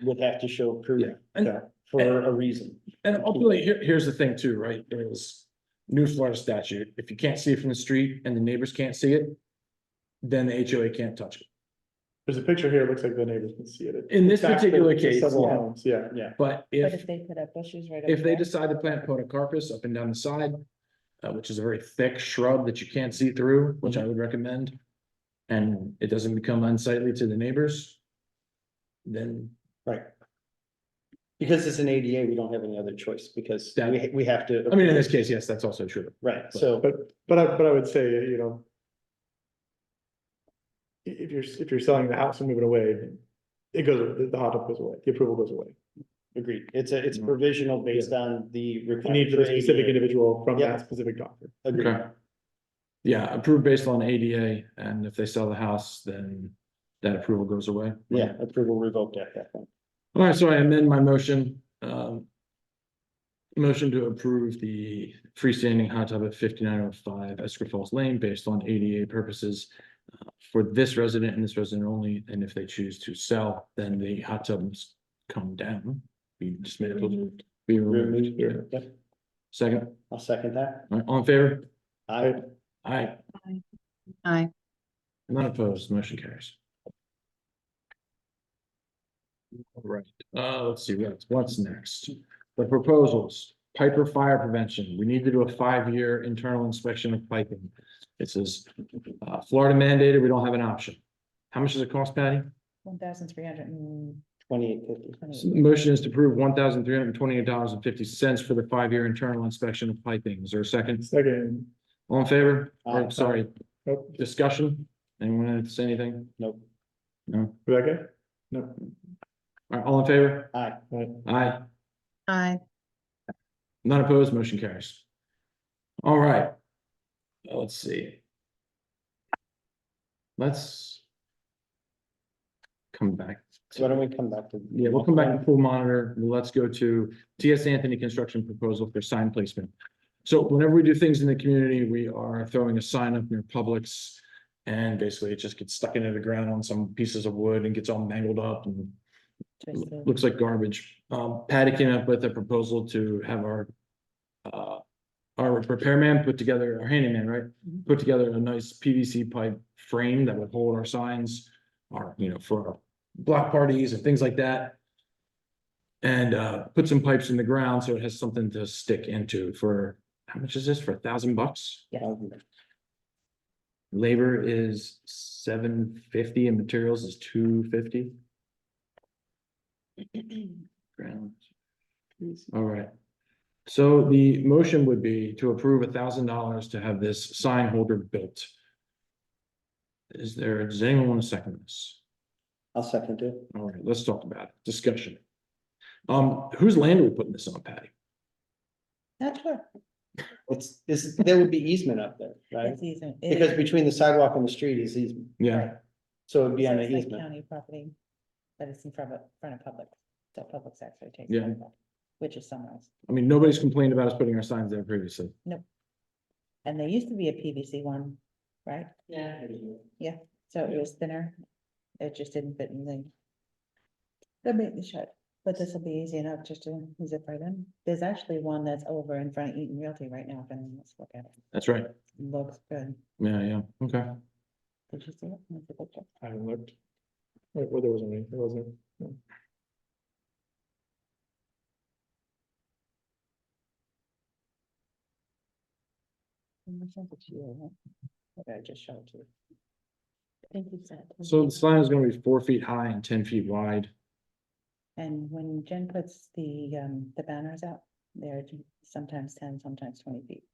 Speaker 5: would have to show proof
Speaker 1: yeah. And,
Speaker 5: for a reason.
Speaker 1: and ultimately, here's the thing too, right? Is new Florida statute, if you can't see it from the street and the neighbors can't see it, then the HOA can't touch it.
Speaker 4: There's a picture here, it looks like the neighbors can see it.
Speaker 1: In this
Speaker 4: It's back to
Speaker 1: particular case,
Speaker 4: Several
Speaker 1: yeah.
Speaker 4: homes, yeah.
Speaker 5: Yeah.
Speaker 1: But
Speaker 2: But
Speaker 1: if
Speaker 2: if they put up bushes right.
Speaker 1: if
Speaker 2: up
Speaker 1: they
Speaker 2: there,
Speaker 1: decide to plant podocarpus up and down the side, which is a very thick shrub that you can't see through, which I would recommend. And it doesn't become unsightly to the neighbors. Then,
Speaker 5: Right. Because it's an ADA, we don't have any other choice because
Speaker 1: That-
Speaker 5: we have to.
Speaker 1: I mean, in this case, yes, that's also true.
Speaker 5: Right, so,
Speaker 4: But I would say, you know. If you're selling the house and moving away, it goes, the hot tub goes away, the approval goes away.
Speaker 5: agreed. It's provisional based on the.
Speaker 4: You need
Speaker 5: requirement
Speaker 4: for the
Speaker 5: for
Speaker 4: specific
Speaker 5: ADA.
Speaker 4: individual from
Speaker 5: Yeah.
Speaker 4: that specific doctor.
Speaker 5: Agreed.
Speaker 1: Okay. Yeah, approved based on ADA, and if they sell the house, then that approval goes away.
Speaker 5: Yeah, approval revoked at that point.
Speaker 1: All right, so I amend my motion. Motion to approve the freestanding hot tub at 5905 Escort Falls Lane based on ADA purposes. For this resident and this resident only, and if they choose to sell, then the hot tub must come down. Be dismantled, be removed.
Speaker 5: Removed. Yep,
Speaker 1: Second,
Speaker 5: I'll second that.
Speaker 1: all in favor?
Speaker 5: I,
Speaker 1: Aye,
Speaker 3: Aye.
Speaker 1: none opposed, motion carries. All right, let's see, what's next? The proposals, Piper fire prevention, we need to do a 5-year internal inspection of piping. It says, Florida mandated, we don't have an option. How much does it cost, Patty?
Speaker 2: 1,320.
Speaker 5: 2850.
Speaker 1: So the motion is to approve $1,328.50 for the 5-year internal inspection of piping. Is there a second?
Speaker 4: Second,
Speaker 1: All in favor? Or,
Speaker 5: Aye.
Speaker 1: sorry,
Speaker 4: nope,
Speaker 1: discussion? Anyone want to say anything?
Speaker 5: Nope.
Speaker 1: No?
Speaker 4: Rebecca? No.
Speaker 1: All right, all in favor?
Speaker 5: Aye.
Speaker 4: Right.
Speaker 1: Aye.
Speaker 3: Aye.
Speaker 1: None opposed, motion carries. All right. Let's see. Let's come back.
Speaker 5: So why don't we come back to?
Speaker 1: Yeah, we'll come back to pool monitor. Let's go to TS Anthony construction proposal for sign placement. So whenever we do things in the community, we are throwing a sign up near Publix. And basically it just gets stuck into the ground on some pieces of wood and gets all mangled up and
Speaker 2: Twisted.
Speaker 1: looks like garbage. Patty came up with a proposal to have our repairman put together, our handyman, right? Put together a nice PVC pipe frame that would hold our signs, for our block parties and things like that. And put some pipes in the ground so it has something to stick into for, how much is this, for $1,000? Labor is $750 and materials is $250. Ground. All right. So the motion would be to approve $1,000 to have this sign holder built. Does anyone want to second this?
Speaker 5: I'll second it.
Speaker 1: All right, let's talk about it. Discussion. Whose land are we putting this on, Patty?
Speaker 2: Not sure.
Speaker 5: There would be easement up there, right?
Speaker 2: It's easement.
Speaker 5: Because between the sidewalk and the street is easement,
Speaker 1: Yeah,
Speaker 5: so it'd be on the
Speaker 2: It's like
Speaker 5: easement.
Speaker 2: county property, but it's in front of public, so Publix actually takes.
Speaker 1: Yeah.
Speaker 2: care of that, which is somewhere else.
Speaker 1: I mean, nobody's complained about us putting our signs there previously.
Speaker 2: And there used to be a PVC one right?
Speaker 5: Yeah.
Speaker 2: Yeah, so it was thinner. It just didn't fit in the maintenance shed, but this will be easy enough just to zip right in. There's actually one that's over in front of Eaton Realty right now, if anyone wants to look at it.
Speaker 1: That's right.
Speaker 2: Looks good.
Speaker 1: Yeah, okay.
Speaker 2: Did you see it? That's a picture.
Speaker 4: I haven't looked. Wait, well, there wasn't any, there wasn't. No.
Speaker 2: I sent it to you, right? Okay, I just showed it to you. I think you said.
Speaker 1: So the sign is gonna be 4 feet high and 10 feet wide.
Speaker 2: And when Jen puts the banners out, they're sometimes 10, sometimes 20 feet.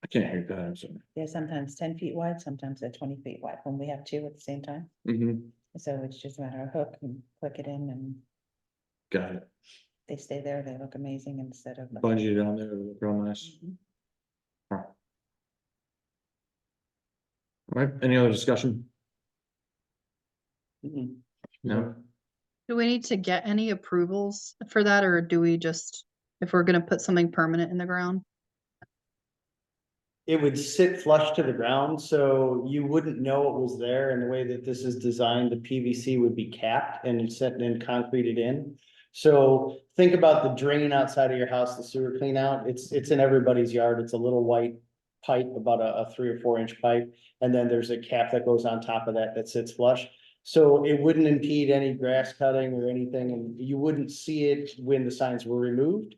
Speaker 1: I can't hear that, I'm sorry.
Speaker 2: They're sometimes 10 feet wide, sometimes they're 20 feet wide, when we have two at the same time. So it's just a matter of hook and click it in and
Speaker 1: Got it.
Speaker 2: they stay there, they look amazing instead of.
Speaker 1: Bungee down there, it'll look real nice.
Speaker 2: Mhm.
Speaker 1: All right, any other discussion? No?
Speaker 3: Do we need to get any approvals for that, or do we just, if we're gonna put something permanent in the ground?
Speaker 5: It would sit flush to the ground, so you wouldn't know it was there, and the way that this is designed, the PVC would be capped and set and concreted in. So think about the drain outside of your house, the sewer clean out, it's in everybody's yard, it's a little white pipe, about a 3 or 4 inch pipe, and then there's a cap that goes on top of that that sits flush. So it wouldn't impede any grass cutting or anything, and you wouldn't see it when the signs were removed.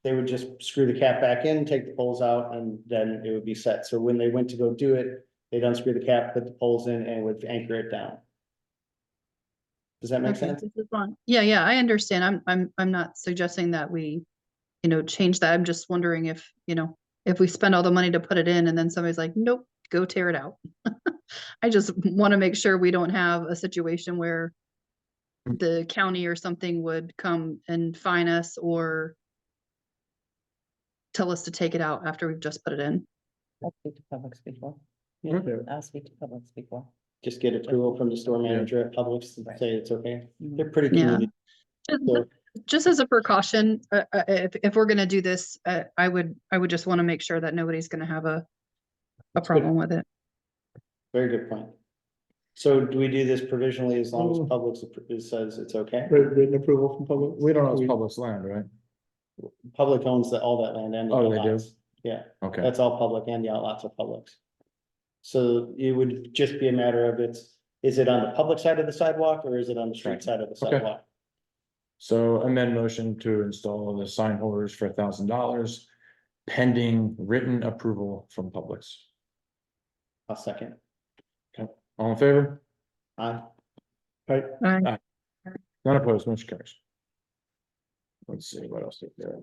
Speaker 5: They would just screw the cap back in, take the poles out, and then it would be set. So when they went to go do it, they'd unscrew the cap, put the poles in, and would anchor it down. Does that make
Speaker 3: Okay,
Speaker 5: sense?
Speaker 3: this is fine. Yeah, I understand. I'm not suggesting that we, change that. I'm just wondering if, if we spend all the money to put it in and then somebody's like, nope, go tear it out. I just want to make sure we don't have a situation where the county or something would come and fine us or tell us to take it out after we've just put it in.
Speaker 2: I'll speak to Publix before.
Speaker 4: Okay.
Speaker 2: I'll speak to Publix before.
Speaker 5: Just get approval from the store manager at Publix to say it's okay.
Speaker 2: Mhm.
Speaker 5: They're pretty
Speaker 3: Yeah.
Speaker 5: community. So
Speaker 3: Just as a precaution, if we're gonna do this, I would just want to make sure that nobody's gonna have a
Speaker 5: That's good.
Speaker 3: problem with it.
Speaker 5: very good point. So do we do this provisionally as long as
Speaker 4: Mhm.
Speaker 5: Publix says it's okay?
Speaker 4: Written approval from public?
Speaker 1: We don't know it's public land, right?
Speaker 5: Public owns all that land and the
Speaker 1: Oh, they do?
Speaker 5: outlots. Yeah,
Speaker 1: Okay,
Speaker 5: that's all public and the outlots are Publix. So it would just be a matter of is it on the public side of the sidewalk or is it on the street
Speaker 1: Right.
Speaker 5: side of the
Speaker 1: Okay.
Speaker 5: sidewalk?
Speaker 1: so amend motion to install the sign holders for $1,000 pending written approval from Publix.
Speaker 5: I'll second.
Speaker 1: All in favor?
Speaker 5: Aye.
Speaker 3: Right.
Speaker 1: None opposed, motion carries. Let's see, what else is there?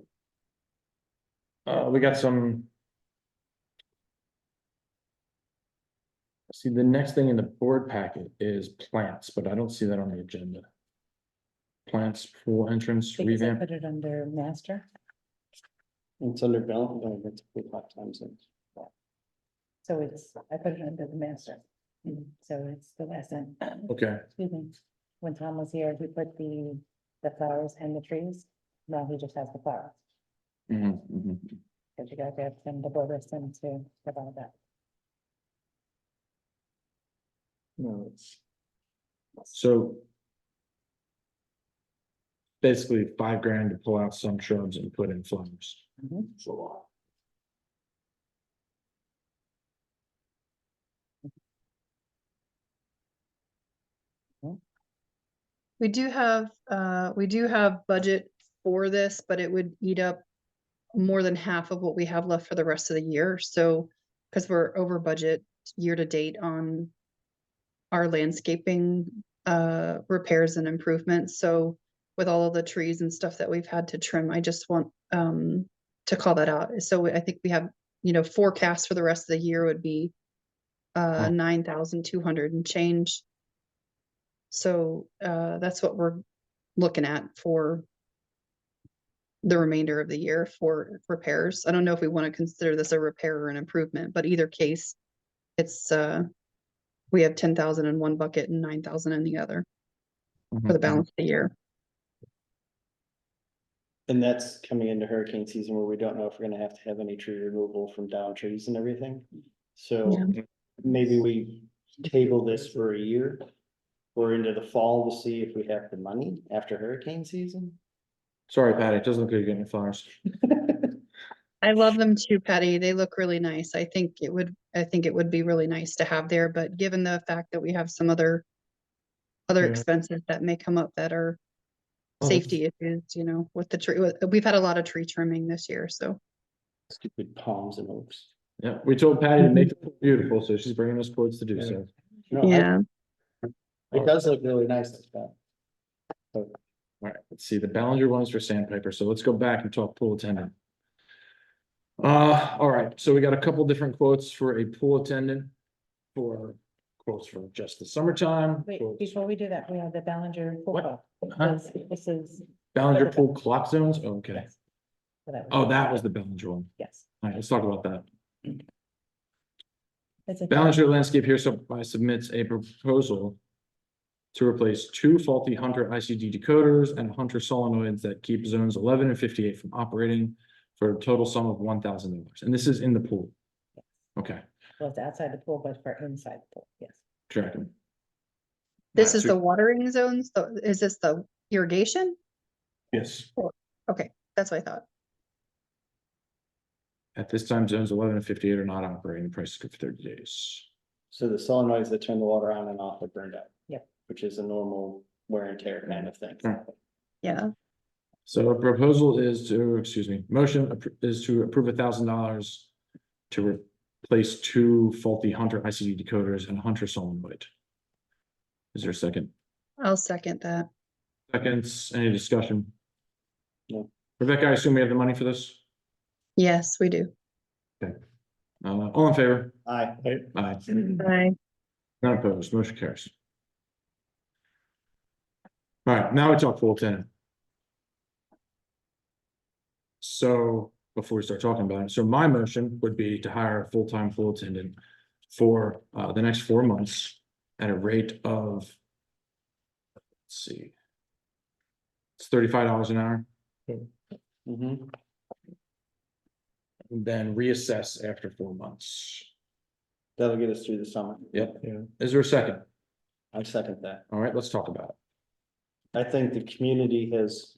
Speaker 1: We got some. See, the next thing in the board packet is plants, but I don't see that on the agenda. Plants, pool entrance,
Speaker 2: Because I
Speaker 1: revamp.
Speaker 2: put it under master,
Speaker 5: It's under bill, it's 5 times.
Speaker 2: so I put it under the master. So it's the last thing.
Speaker 1: Okay,
Speaker 2: Excuse me. When Tom was here, he put the flowers and the trees. Now he just has the flowers. Cause you gotta get them, the voters them to provide that.
Speaker 4: No, it's.
Speaker 1: so. Basically $5,000 to pull out some shrubs and put in flowers.
Speaker 2: Mhm.
Speaker 1: It's a lot.
Speaker 3: We do have budget for this, but it would eat up more than half of what we have left for the rest of the year. So, because we're over budget year to date on our landscaping repairs and improvements. So with all of the trees and stuff that we've had to trim, I just want to call that out. So I think we have, forecast for the rest of the year would be 9,200 and change. So that's what we're looking at for the remainder of the year for repairs. I don't know if we want to consider this a repair or an improvement, but either case, it's we have 10,000 in one bucket and 9,000 in the other for the balance of the year.
Speaker 5: And that's coming into hurricane season where we don't know if we're gonna have to have any tree removal from down trees and everything. So
Speaker 3: Yeah.
Speaker 5: maybe we table this for a year or into the fall to see if we have the money after hurricane season.
Speaker 1: Sorry, Patty, it doesn't look like you're getting flowers.
Speaker 3: I love them too, Patty. They look really nice. I think it would be really nice to have there, but given the fact that we have some other
Speaker 4: Yeah.
Speaker 3: expenses that may come up that are
Speaker 1: Oh, that's-
Speaker 3: safety issues, you know, with the tree, we've had a lot of tree trimming this year, so.
Speaker 5: Stupid palms and oaks.
Speaker 1: Yeah, we told Patty to make the pool beautiful, so she's bringing us quotes to do so.
Speaker 5: No, it does look really nice. Like that.
Speaker 1: All right, let's see, the Ballinger one is for sandpiper, so let's go back and talk pool attendant. All right, so we got a couple different quotes for a pool attendant. For quotes for just the summertime.
Speaker 2: Wait,
Speaker 1: quotes-
Speaker 2: before we do that, we have the Ballinger. pool
Speaker 1: What?
Speaker 2: call.
Speaker 1: Huh?
Speaker 2: This is.
Speaker 1: Ballinger pool clock zones, oh, okay.
Speaker 2: Yes. So that
Speaker 1: Oh, that was the Ballinger one.
Speaker 2: Yes.
Speaker 1: All right, let's talk about that.
Speaker 2: It's a-
Speaker 1: Ballinger Landscape here submits a proposal to replace 2 faulty Hunter ICD decoders and Hunter solenoids that keep zones 11 and 58 from operating for a total sum of $1,000. And this is in the pool. Okay,
Speaker 2: Well, it's outside the pool, but for inside the pool, yes.
Speaker 1: tracking.
Speaker 3: This is the watering zones, is this the irrigation?
Speaker 1: Yes,
Speaker 3: Okay, that's what I thought.
Speaker 1: at this time, zones 11 and 58 are not operating. The price is good for 30 days.
Speaker 5: So the solenoids that turn the water on and off are burned out.
Speaker 2: Yep.
Speaker 5: Which is a normal wear and tear kind of thing.
Speaker 1: Right.
Speaker 3: Yeah,
Speaker 1: So a proposal is to, excuse me, is to approve $1,000 to replace 2 faulty Hunter ICD decoders and a Hunter solenoid. Is there a second?
Speaker 3: I'll second that.
Speaker 1: Seconds, any discussion?
Speaker 5: No.
Speaker 1: Rebecca, I assume we have the money for this?
Speaker 3: Yes, we do.
Speaker 1: All in favor?
Speaker 5: Aye.
Speaker 1: Aye.
Speaker 3: Bye.
Speaker 1: None opposed, motion carries. All right, now we talk pool attendant. So before we start talking about it, so my motion would be to hire a full-time pool attendant for the next 4 months at a rate of, let's see, it's $35 an hour,
Speaker 5: Mhm.
Speaker 1: and then reassess after 4 months.
Speaker 5: That'll get us through the summer.
Speaker 1: Yep.
Speaker 4: Yeah.
Speaker 1: Is there a second?
Speaker 5: I second that.
Speaker 1: All right, let's talk about it.
Speaker 5: I think the community has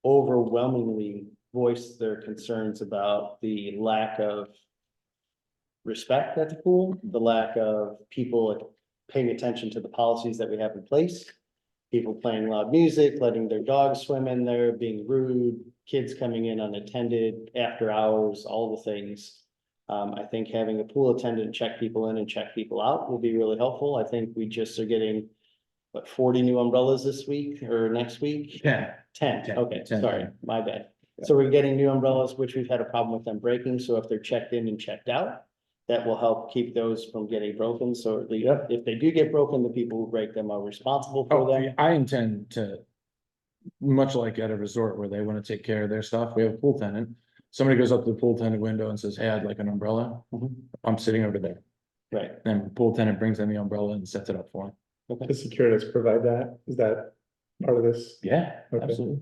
Speaker 5: overwhelmingly voiced their concerns about the lack of respect at the pool, the lack of people paying attention to the policies that we have in place. People playing loud music, letting their dogs swim in there, being rude, kids coming in unattended, after hours, all the things. I think having a pool attendant check people in and check people out will be really helpful. I think we just are getting, what, 40 new umbrellas this week or next week?
Speaker 1: 10.
Speaker 5: 10,
Speaker 1: 10,
Speaker 5: okay,
Speaker 1: 10,
Speaker 5: sorry,
Speaker 1: yeah.
Speaker 5: my bad. So we're getting new umbrellas, which we've had a problem with them breaking, so if they're checked in and checked out, that will help keep those from getting broken, so at least if they do get broken, the people who break them are responsible for
Speaker 1: Oh,
Speaker 5: them.
Speaker 1: I intend to, much like at a resort where they want to take care of their stuff, we have a pool tenant. Somebody goes up to the pool tenant window and says, hey, I'd like an umbrella.
Speaker 5: Mhm.
Speaker 1: I'm sitting over there.
Speaker 5: Right,
Speaker 1: And the pool tenant brings in the umbrella and sets it up for him.
Speaker 4: The Securitas provide that, is that part of this?
Speaker 1: Yeah,
Speaker 4: Okay.
Speaker 1: absolutely.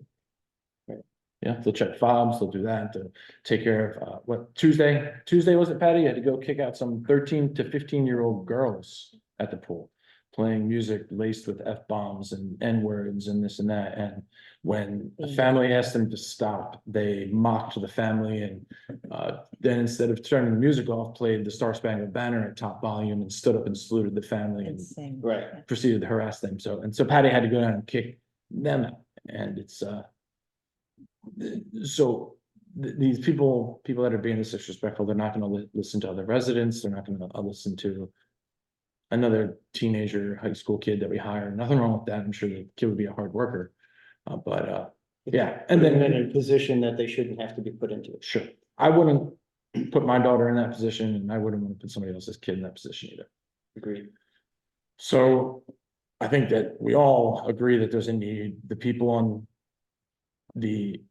Speaker 5: Right.
Speaker 1: Yeah, they'll check fobs, they'll do that, to take care of, what, Tuesday was it, Patty? You had to go kick out some 13 to 15-year-old girls at the pool, playing music laced with F-bombs and N-words and this and that, and when a family asked them to stop, they mocked the family and then instead of turning the music off, played the Star Spangled Banner at top volume and stood up and saluted the family and
Speaker 2: Insane.
Speaker 5: right.
Speaker 1: proceeded to harass them. So Patty had to go down and kick them out. And it's so these people that are being this disrespectful, they're not gonna listen to other residents, they're not gonna listen to another teenager, high school kid that we hire. Nothing wrong with that. I'm sure the kid would be a hard worker. Yeah, and
Speaker 5: Putting
Speaker 1: then
Speaker 5: them in a position that they shouldn't have to be put into.
Speaker 1: sure, I wouldn't put my daughter in that position, and I wouldn't want to put somebody else's kid in that position either.
Speaker 5: Agreed.
Speaker 1: So I think that we all agree that there's a need. The people on the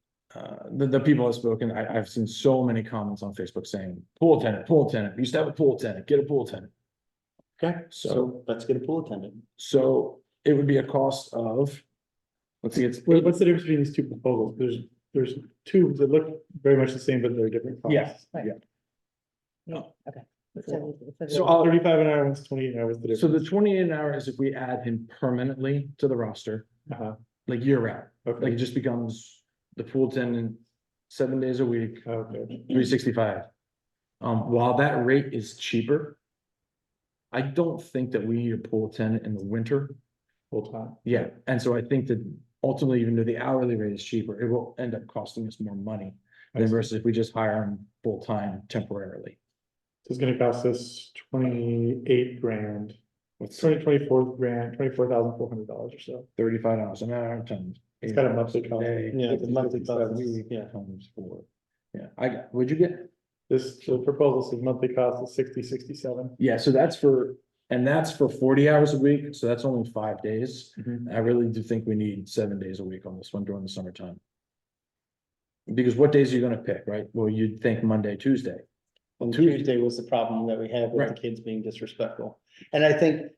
Speaker 1: people have spoken. I've seen so many comments on Facebook saying pool attendant, we used to have a pool attendant, get a pool attendant.
Speaker 5: Okay,
Speaker 1: So
Speaker 5: so let's get a pool attendant.
Speaker 1: it would be a cost of, let's see, it's.
Speaker 4: What's the difference between these two proposals? There's two that look very much the same, but they're different costs.
Speaker 1: Yes,
Speaker 2: Right.
Speaker 1: yeah.
Speaker 2: Yeah, okay.
Speaker 1: So I'll-
Speaker 4: 35 an hour, one's 28 an hour, what's the
Speaker 1: So the
Speaker 4: difference?
Speaker 1: 28 an hour is if we add him permanently to the roster,
Speaker 4: Uh-huh,
Speaker 1: like year round, like
Speaker 4: okay,
Speaker 1: it just becomes the pool attendant 7 days a week,
Speaker 4: okay,
Speaker 1: 365. While that rate is cheaper, I don't think that we need a pool attendant in the winter.
Speaker 4: full time.
Speaker 1: Yeah, and so I think that ultimately, even though the hourly rate is cheaper, it will end up costing us more money
Speaker 4: I
Speaker 1: than
Speaker 4: see.
Speaker 1: versus if we just hire them full-time temporarily.
Speaker 4: So it's gonna cost us 28 grand,
Speaker 1: What's
Speaker 4: 24 grand, $24,400 or so.
Speaker 1: $35 an hour times.
Speaker 4: It's got a monthly cost.
Speaker 1: day,
Speaker 5: Yeah, the monthly cost is-
Speaker 1: 57
Speaker 5: yeah.
Speaker 1: Times 4. Yeah, what'd you get?
Speaker 4: The proposal says monthly cost is 67.
Speaker 1: Yeah, so that's for 40 hours a week, so that's only 5 days. I really do think we need 7 days a week on this one during the summertime. Because what days are you gonna pick, right? Well, you'd think Monday, Tuesday.
Speaker 5: And
Speaker 1: Tuesday.
Speaker 5: Tuesday was the problem that we had with the
Speaker 1: Right.
Speaker 5: kids being disrespectful. And I think,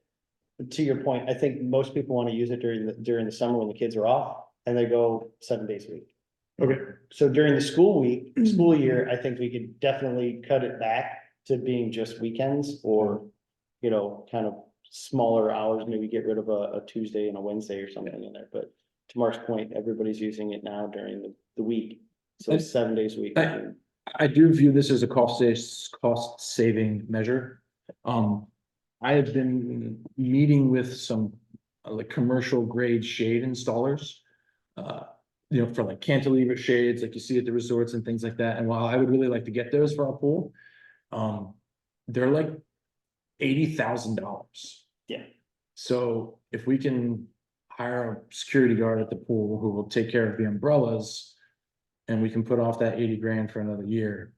Speaker 5: to your point, I think most people want to use it during the summer when the kids are off and they go 7 days a week.
Speaker 4: Okay,
Speaker 5: So during the school year, I think we could definitely cut it back to being just weekends or, you know, kind of smaller hours, maybe get rid of a Tuesday and a Wednesday or something in there. But to Mark's point, everybody's using it now during the week. So
Speaker 1: And
Speaker 5: 7 days a week.
Speaker 1: I do view this as a cost saving measure. I have been meeting with some like commercial grade shade installers. For like cantilever shades, like you see at the resorts and things like that. And while I would really like to get those for our pool, they're like $80,000.
Speaker 5: Yeah.
Speaker 1: So if we can hire a security guard at the pool who will take care of the umbrellas, and we can put off that 80 grand for another year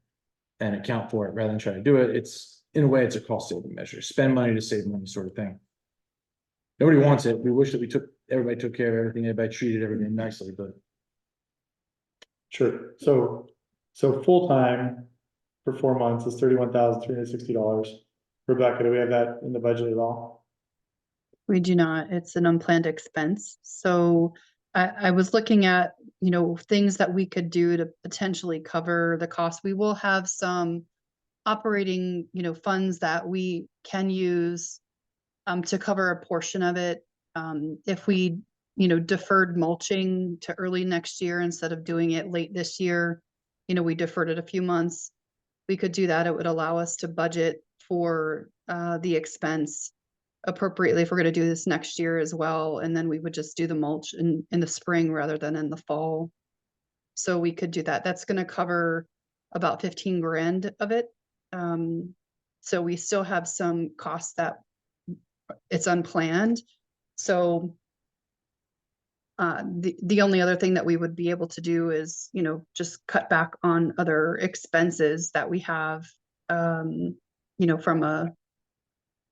Speaker 1: and account for it rather than try to do it, it's, in a way, it's a cost saving measure, spend money to save money sort of thing. Nobody wants it. We wish that everybody took care of everything, everybody treated everything nicely, but
Speaker 4: sure. So full-time for 4 months is $31,360. Rebecca, do we have that in the budget at all?
Speaker 3: We do not. It's an unplanned expense. So I was looking at, things that we could do to potentially cover the cost. We will have some operating, funds that we can use to cover a portion of it. If we, deferred mulching to early next year instead of doing it late this year, we deferred it a few months. We could do that. It would allow us to budget for the expense appropriately if we're going to do this next year as well. And then we would just do the mulch in the spring rather than in the fall. So we could do that. That's going to cover about 15 grand of it. So we still have some costs that it's unplanned. So the only other thing that we would be able to do is, just cut back on other expenses that we have, from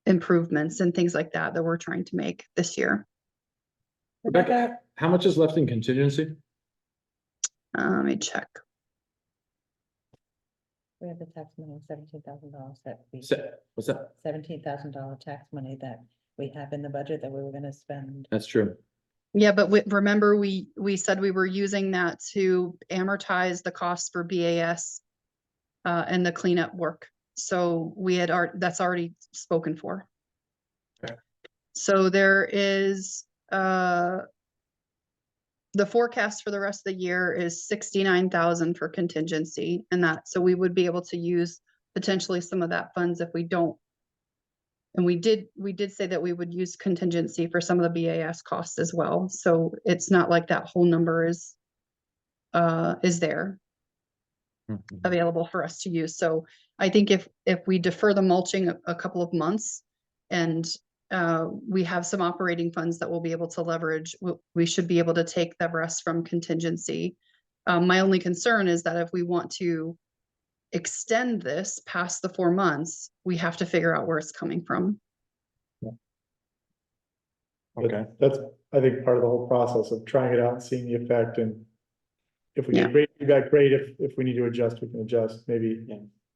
Speaker 3: improvements and things like that we're trying to make this year.
Speaker 1: Rebecca, how much is left in contingency?
Speaker 3: Let me check.
Speaker 2: We have the tax money, $17,000 that we,
Speaker 1: What's that?
Speaker 2: $17,000 tax money that we have in the budget that we were gonna spend.
Speaker 1: That's true.
Speaker 3: Yeah, but remember, we said we were using that to amortize the costs for BAS and the cleanup work. So we had that's already spoken for.
Speaker 1: Okay.
Speaker 3: So there is the forecast for the rest of the year is 69,000 for contingency, and so we would be able to use potentially some of that funds if we don't. And we did say that we would use contingency for some of the BAS costs as well. So it's not like that whole number is there available for us to use. So I think if we defer the mulching a couple of months and we have some operating funds that we'll be able to leverage, we should be able to take the rest from contingency. My only concern is that if we want to extend this past the 4 months, we have to figure out where it's coming from.
Speaker 1: Okay.
Speaker 4: That's, I think, part of the whole process of trying it out and seeing the effect, and if we
Speaker 3: Yeah.
Speaker 4: get great feedback, great. If we need to adjust, we can adjust. Maybe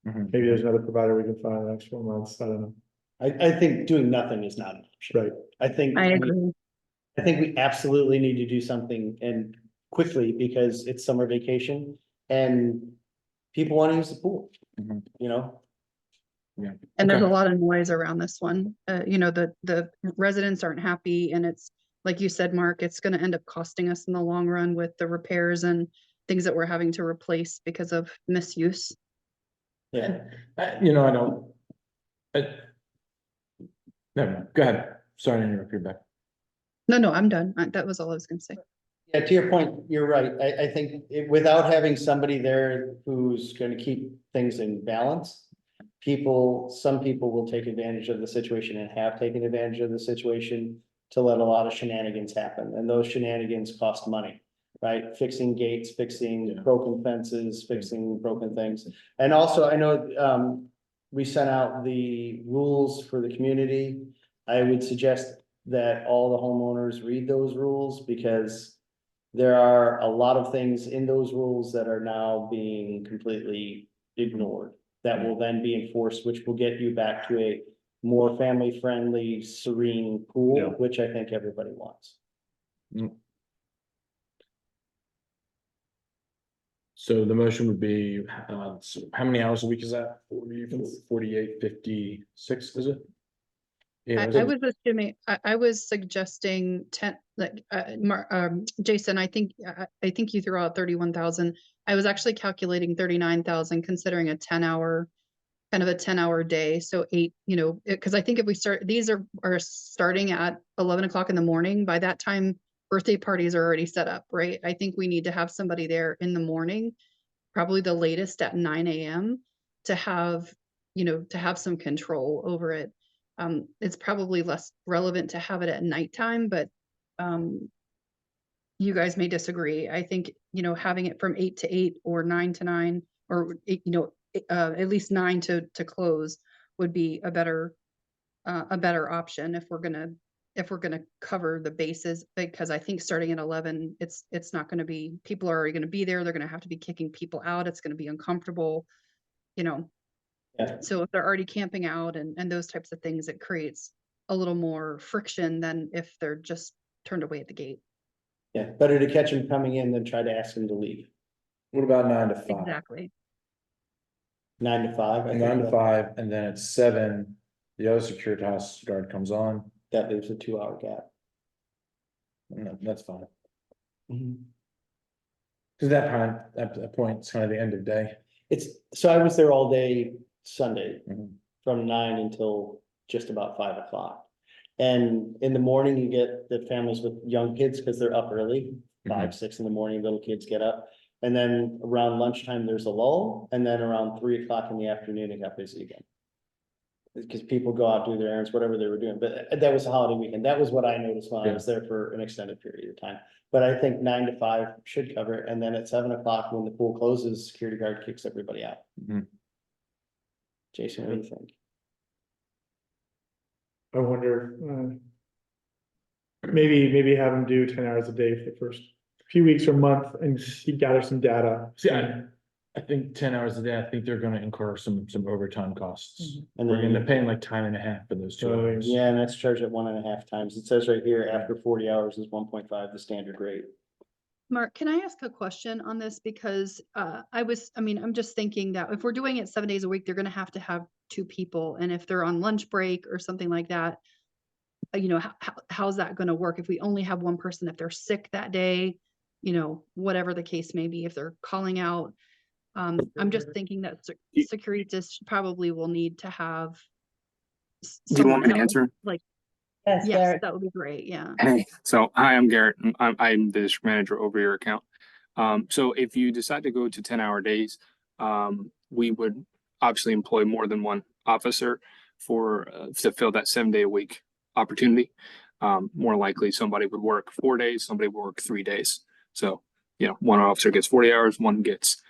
Speaker 4: there's another provider we can find in the next 4 months. I don't know.
Speaker 5: I think doing nothing is not an option.
Speaker 4: Right.
Speaker 5: I think.
Speaker 3: I agree.
Speaker 5: I think we absolutely need to do something and quickly because it's summer vacation and people want to use the pool,
Speaker 1: Mhm.
Speaker 5: you know?
Speaker 1: Yeah.
Speaker 3: And there's a
Speaker 1: Okay.
Speaker 3: lot of noise around this one. You know, the residents aren't happy, and it's, like you said, Mark, it's gonna end up costing us in the long run with the repairs and things that we're having to replace because of misuse.
Speaker 5: Yeah,
Speaker 1: You know, I don't. Never mind. Go ahead. Sorry to interrupt you, Rebecca.
Speaker 3: No, I'm done. That was all I was gonna say.
Speaker 5: yeah, to your point, you're right. I think without having somebody there who's gonna keep things in balance. Some people will take advantage of the situation and have taken advantage of the situation to let a lot of shenanigans happen, and those shenanigans cost money. Right, fixing gates, fixing
Speaker 1: Yeah.
Speaker 5: broken fences, fixing broken things. And also, I know, we sent out the rules for the community. I would suggest that all the homeowners read those rules, because there are a lot of things in those rules that are now being completely ignored. That will then be enforced, which will get you back to a more family-friendly, serene pool,
Speaker 7: Yeah.
Speaker 5: which I think everybody wants.
Speaker 1: So the motion would be, so how many hours a week is that? 40, 48, 56, is it? Yeah,
Speaker 3: I was assuming, I was suggesting 10, like, Jason, I think you threw out 31,000. I was actually calculating 39,000, considering a 10-hour, kind of a 10-hour day. So 8, you know, because I think if we start, these are starting at 11 o'clock in the morning. By that time, birthday parties are already set up, right? I think we need to have somebody there in the morning, probably the latest at 9 a.m. to have, you know, to have some control over it. It's probably less relevant to have it at nighttime, but you guys may disagree. I think, you know, having it from 8 to 8 or 9 to 9, or, you know, at least 9 to close would be a better option if we're gonna cover the bases, because I think starting at 11, it's not gonna be, people are already gonna be there. They're gonna have to be kicking people out. It's gonna be uncomfortable, you know.
Speaker 5: Yeah.
Speaker 3: So if they're already camping out and those types of things, it creates a little more friction than if they're just turned away at the gate.
Speaker 5: Yeah, better to catch them coming in than try to ask them to leave.
Speaker 1: What about 9 to 5?
Speaker 3: Exactly.
Speaker 5: 9 to 5. I think
Speaker 1: 9 to
Speaker 5: that-
Speaker 1: 5, and then at 7, the other security house guard comes on.
Speaker 5: That leaves a 2-hour gap.
Speaker 1: No, that's fine. Cause that point, it's kind of the end of day.
Speaker 5: So I was there all day Sunday,
Speaker 1: Mhm.
Speaker 5: from 9 until just about 5 o'clock. And in the morning, you get the families with young kids, because they're up early, 5, 6 in the morning, little kids get up. And then around lunchtime, there's a lull, and then around 3 o'clock in the afternoon, it got busy again. Because people go out, do their errands, whatever they were doing, but that was a holiday weekend. That was what I noticed when I was there for an extended period of time. But I think 9 to 5 should cover it, and then at 7 o'clock, when the pool closes, security guard kicks everybody out.
Speaker 1: Mhm.
Speaker 5: Jason, what do you think?
Speaker 4: I wonder, maybe have them do 10 hours a day for the first few weeks or month and gather some data.
Speaker 1: See, I think 10 hours a day, I think they're gonna incur some overtime costs.
Speaker 5: And
Speaker 1: We're gonna
Speaker 5: then,
Speaker 1: pay them like time and a half for those 2
Speaker 4: Oh,
Speaker 1: hours.
Speaker 5: yeah, and that's charged at 1.5 times. It says right here, after 40 hours is 1.5, the standard rate.
Speaker 3: Mark, can I ask a question on this? Because I'm just thinking that if we're doing it 7 days a week, they're gonna have to have 2 people. And if they're on lunch break or something like that, you know, how's that gonna work if we only have one person, if they're sick that day, you know, whatever the case may be, if they're calling out. I'm just thinking that Securitas probably will need to have.
Speaker 9: Do you want me to
Speaker 3: someone else,
Speaker 9: answer?
Speaker 3: Like,
Speaker 2: Yes,
Speaker 3: yes,
Speaker 2: Garrett.
Speaker 3: that would be great, yeah.
Speaker 9: Hey, so hi, I'm Garrett. I'm the district manager over your account. So if you decide to go to 10-hour days, we would obviously employ more than one officer to fill that 7-day a week opportunity. More likely somebody would work 4 days, somebody would work 3 days. So, you know, one officer gets 40 hours, one gets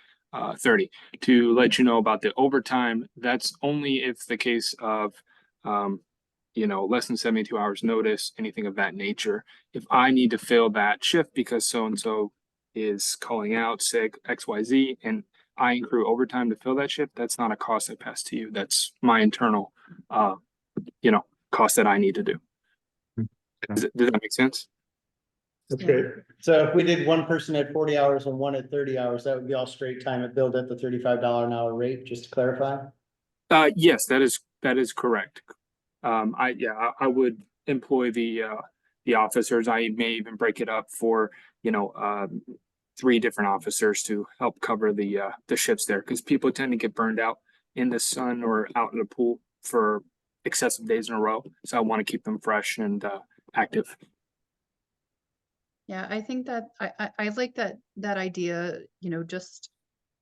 Speaker 9: 30. To let you know about the overtime, that's only if the case of you know, less than 72 hours notice, anything of that nature. If I need to fill that shift because so-and-so is calling out sick, XYZ, and I accrue overtime to fill that shift, that's not a cost I pass to you. That's my internal, you know, cost that I need to do. Does that make sense?
Speaker 4: That's
Speaker 3: Yeah.
Speaker 4: great.
Speaker 5: So if we did one person at 40 hours and one at 30 hours, that would be all straight time at billed at the $35 an hour rate, just to clarify?
Speaker 9: Yes, that is correct. I would employ the officers. I may even break it up for, 3 different officers to help cover the shifts there, because people tend to get burned out in the sun or out in the pool for excessive days in a row. So I want to keep them fresh and active.
Speaker 3: Yeah, I think that I like that idea, just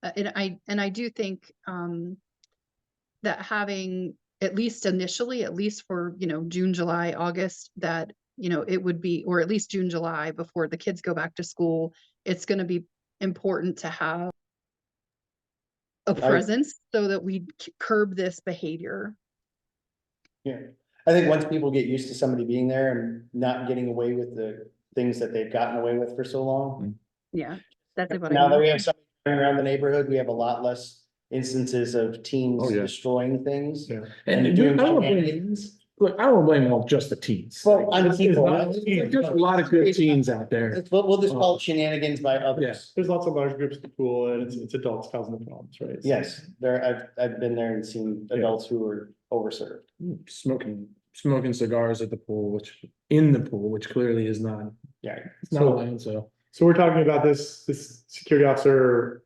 Speaker 3: and I do think that having at least initially, at least for, June, July, August, that, it would be, or at least June, July, before the kids go back to school, it's gonna be important to have a presence so that we curb this behavior.
Speaker 5: Yeah, I think once people get used to somebody being there and not getting away with the things that they've gotten away with for so long.
Speaker 3: Yeah, that's what I
Speaker 5: Now that we
Speaker 3: mean.
Speaker 5: have somebody around the neighborhood, we have a lot less instances of teens
Speaker 1: Oh, yeah.
Speaker 5: destroying things.
Speaker 4: Yeah.
Speaker 5: And
Speaker 1: I
Speaker 5: doing
Speaker 1: don't blame,
Speaker 5: shenanigans.
Speaker 1: look, I don't blame all just the teens.
Speaker 5: Well, I'm
Speaker 4: It's
Speaker 5: people,
Speaker 4: not-
Speaker 1: There's a lot of good teens out there.
Speaker 5: we'll just call it shenanigans by others.
Speaker 4: There's lots of large groups at the pool and it's adults causing the problems, right? So-
Speaker 5: Yes, I've been there and seen adults who were overserved.
Speaker 1: Smoking cigars at the pool, which clearly is not,
Speaker 5: Yeah,
Speaker 1: it's not
Speaker 4: So-
Speaker 1: allowed, so.
Speaker 4: So we're talking about this security officer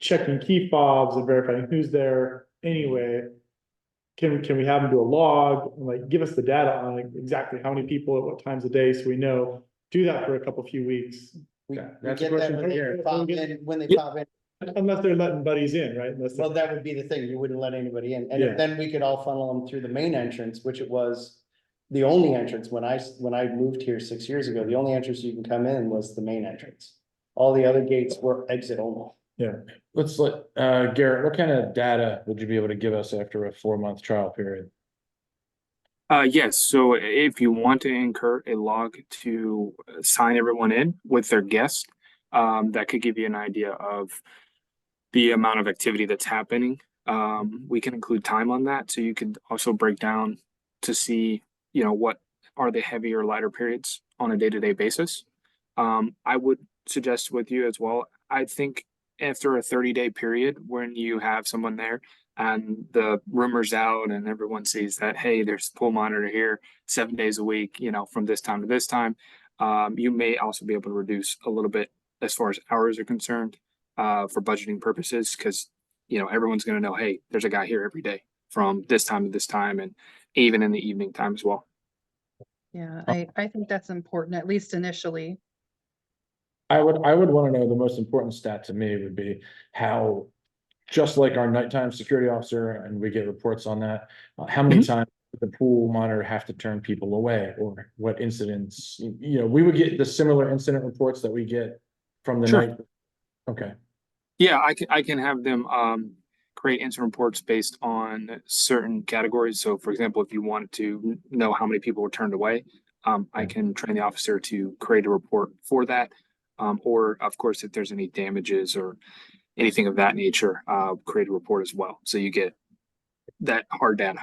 Speaker 4: checking key fobs and verifying who's there anyway. Can we have them do a log, and like give us the data on like, exactly how many people at what times of day, so we know, do that for a few weeks.
Speaker 5: we
Speaker 1: Okay,
Speaker 5: we
Speaker 1: that's a
Speaker 5: get that
Speaker 1: question
Speaker 5: when
Speaker 1: for
Speaker 5: they
Speaker 1: Garrett.
Speaker 5: pop in, when they
Speaker 1: Yep.
Speaker 5: pop in.
Speaker 4: Unless they're letting buddies in, right? Unless
Speaker 5: Well,
Speaker 4: they're-
Speaker 5: that would be the thing, you wouldn't let anybody in, and
Speaker 4: Yeah.
Speaker 5: then we could all funnel them through the main entrance, which it was. The only entrance, when I moved here 6 years ago, the only entrance you can come in was the main entrance. All the other gates were exit only.
Speaker 1: Let's Garrett, what kind of data would you be able to give us after a 4-month trial period?
Speaker 9: Yes, so if you want to incur a log to sign everyone in with their guest, that could give you an idea of the amount of activity that's happening. We can include time on that, so you could also break down to see, what are the heavier or lighter periods on a day-to-day basis. I would suggest with you as well, I think after a 30-day period when you have someone there and the rumor's out and everyone sees that, hey, there's a pool monitor here 7 days a week, from this time to this time, you may also be able to reduce a little bit as far as hours are concerned, for budgeting purposes, because, everyone's going to know, hey, there's a guy here every day from this time to this time, and even in the evening time as well.
Speaker 3: Yeah, I think that's important, at least initially.
Speaker 1: I would want to know, the most important stat to me would be how, just like our nighttime security officer, and we get reports on that, how many times does the pool monitor have to turn people away, or what incidents, we would get the similar incident reports that we get from the
Speaker 9: Sure.
Speaker 1: night. Okay,
Speaker 9: Yeah, I can have them create incident reports based on certain categories. So for example, if you wanted to know how many people were turned away, I can train the officer to create a report for that. Or of course, if there's any damages or anything of that nature, create a report as well. So you get that hard data.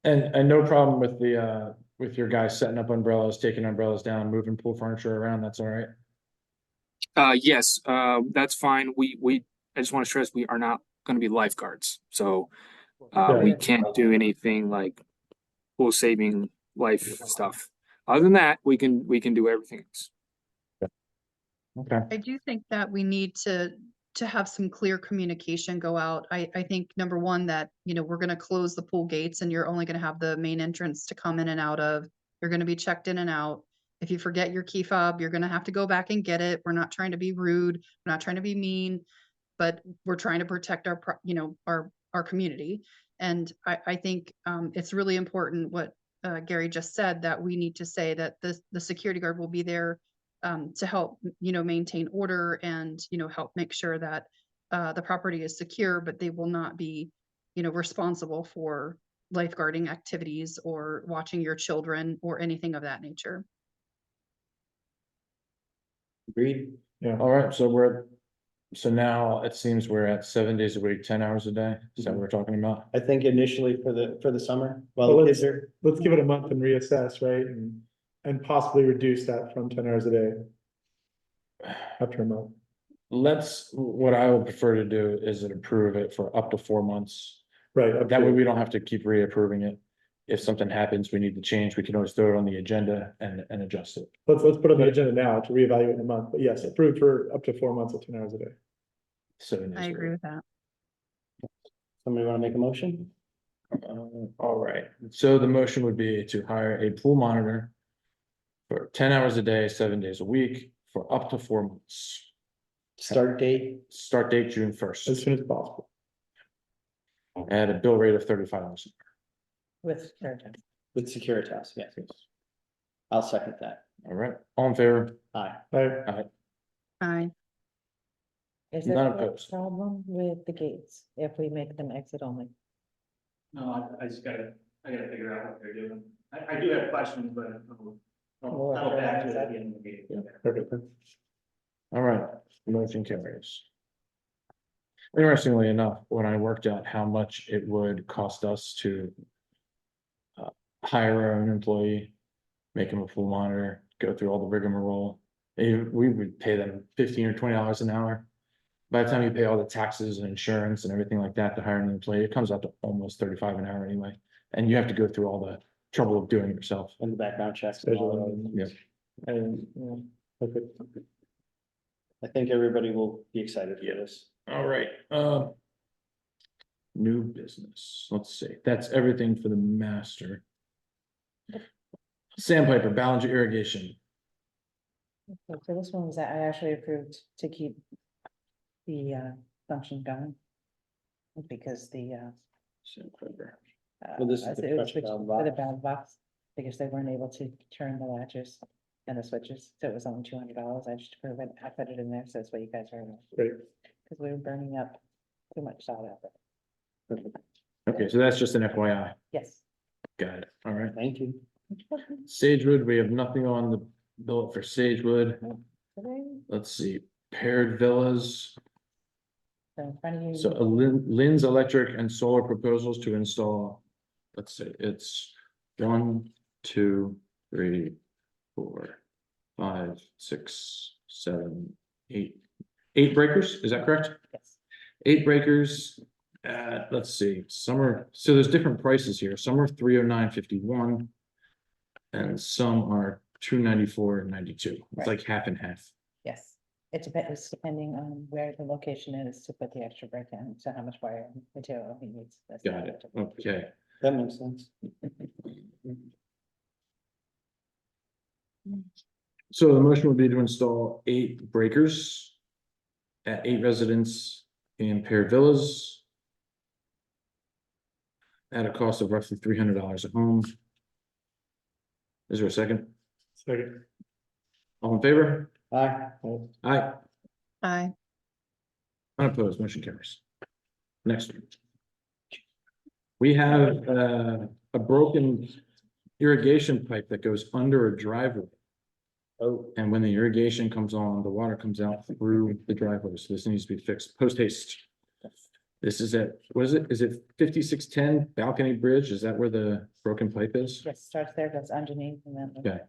Speaker 1: and no problem with your guys setting up umbrellas, taking umbrellas down, moving pool furniture around, that's all right?
Speaker 9: Yes, that's fine. I just want to stress, we are not going to be lifeguards. So we can't do anything like pool saving life stuff. Other than that, we can do everything else.
Speaker 1: Okay,
Speaker 3: I do think that we need to have some clear communication go out. I think number one, that, we're gonna close the pool gates and you're only gonna have the main entrance to come in and out of. You're gonna be checked in and out. If you forget your key fob, you're gonna have to go back and get it. We're not trying to be rude, we're not trying to be mean, but we're trying to protect our community. And I think it's really important what Gary just said, that we need to say that the security guard will be there to help, maintain order and, help make sure that the property is secure, but they will not be, responsible for lifeguarding activities or watching your children or anything of that nature.
Speaker 5: Agreed.
Speaker 1: all right, so now it seems we're at 7 days a week, 10 hours a day, is that what we're talking about?
Speaker 5: I think initially for the summer, while
Speaker 4: Well,
Speaker 5: the kids are,
Speaker 4: let's give it a month and reassess, right? And possibly reduce that from 10 hours a day. After a month.
Speaker 1: What I would prefer to do is approve it for up to 4 months,
Speaker 4: Right.
Speaker 1: That way we don't have to keep reapproving it. If something happens, we need to change, we can always throw it on the agenda and adjust it.
Speaker 4: Let's put on the agenda now to reevaluate in a month, but yes, approved for up to 4 months at 10 hours a day.
Speaker 1: So. it
Speaker 3: I
Speaker 1: is
Speaker 3: agree with that.
Speaker 5: Somebody want to make a motion?
Speaker 1: All right, so the motion would be to hire a pool monitor for 10 hours a day, 7 days a week, for up to 4 months.
Speaker 5: Start date,
Speaker 1: Start date June
Speaker 4: As
Speaker 1: 1st,
Speaker 4: soon as possible.
Speaker 1: at a bill rate of $35.
Speaker 2: With Sturgeon.
Speaker 5: with Securitas, yes. I'll second that.
Speaker 1: All right, all in favor?
Speaker 5: Aye.
Speaker 3: Aye.
Speaker 2: Is there
Speaker 1: None
Speaker 2: a
Speaker 1: opposed.
Speaker 2: problem with the gates if we make them exit only?
Speaker 7: No, I just gotta figure out what they're doing. I do have questions, but I'll go back to it at the end of the meeting.
Speaker 4: Perfect.
Speaker 1: All right, motion carries. Interestingly enough, when I worked out how much it would cost us to hire our own employee, make him a full monitor, go through all the rigmarole, we would pay them $15 or $20 an hour. By the time you pay all the taxes and insurance and everything like that to hire an employee, it comes out to almost 35 an hour anyway. And you have to go through all the trouble of doing it yourself.
Speaker 5: And the background checks. and all that.
Speaker 1: Yeah.
Speaker 4: And, okay.
Speaker 5: I think everybody will be excited for this.
Speaker 1: All right, new business, let's see, that's everything for the master. Sandpiper, Ballinger irrigation,
Speaker 2: Okay, so this one was that I actually approved to keep the function going. Because the
Speaker 1: Sandpiper,
Speaker 5: Well, this is the
Speaker 2: it was
Speaker 5: touch valve
Speaker 2: for the
Speaker 5: box.
Speaker 2: valve box, because they weren't able to turn the latches and the switches, so it was only $200. I just approved it, I put it in there, so that's what you guys are.
Speaker 4: Great.
Speaker 2: Because we were burning up too much salt out there.
Speaker 1: okay, so that's just an FYI,
Speaker 2: Yes.
Speaker 1: got it, all right.
Speaker 5: Thank you.
Speaker 1: Sagewood, we have nothing on the bill for Sagewood,
Speaker 2: Okay,
Speaker 1: let's see, paired villas.
Speaker 2: so in front of you.
Speaker 1: So Lynn's electric and solar proposals to install, let's see, it's 1, 2, 3, 4, 5, 6, 7, 8. 8 breakers, is that correct?
Speaker 2: Yes.
Speaker 1: 8 breakers, let's see, some are, so there's different prices here, some are $309.51. And some are $294.92, it's
Speaker 2: Right.
Speaker 1: like half and half.
Speaker 2: Yes, it's depending on where the location is to put the extra break in, so how much wire and material he needs. That's
Speaker 1: Got
Speaker 2: the
Speaker 1: it,
Speaker 2: other.
Speaker 1: okay.
Speaker 5: That makes sense.
Speaker 1: So the motion would be to install 8 breakers at 8 residents in paired villas at a cost of roughly $300 a home. Is there a second?
Speaker 4: Second.
Speaker 1: All in favor?
Speaker 5: Aye.
Speaker 1: Aye,
Speaker 3: Aye.
Speaker 1: unopposed, motion carries. Next one. We have a broken irrigation pipe that goes under a driveway.
Speaker 5: Oh,
Speaker 1: And when the irrigation comes on, the water comes out through the driveway, so this needs to be fixed post haste. This is at, what is it? Is it 5610 Balcony Bridge? Is that where the broken pipe is?
Speaker 2: Yes, starts there, goes underneath and then.
Speaker 1: Okay.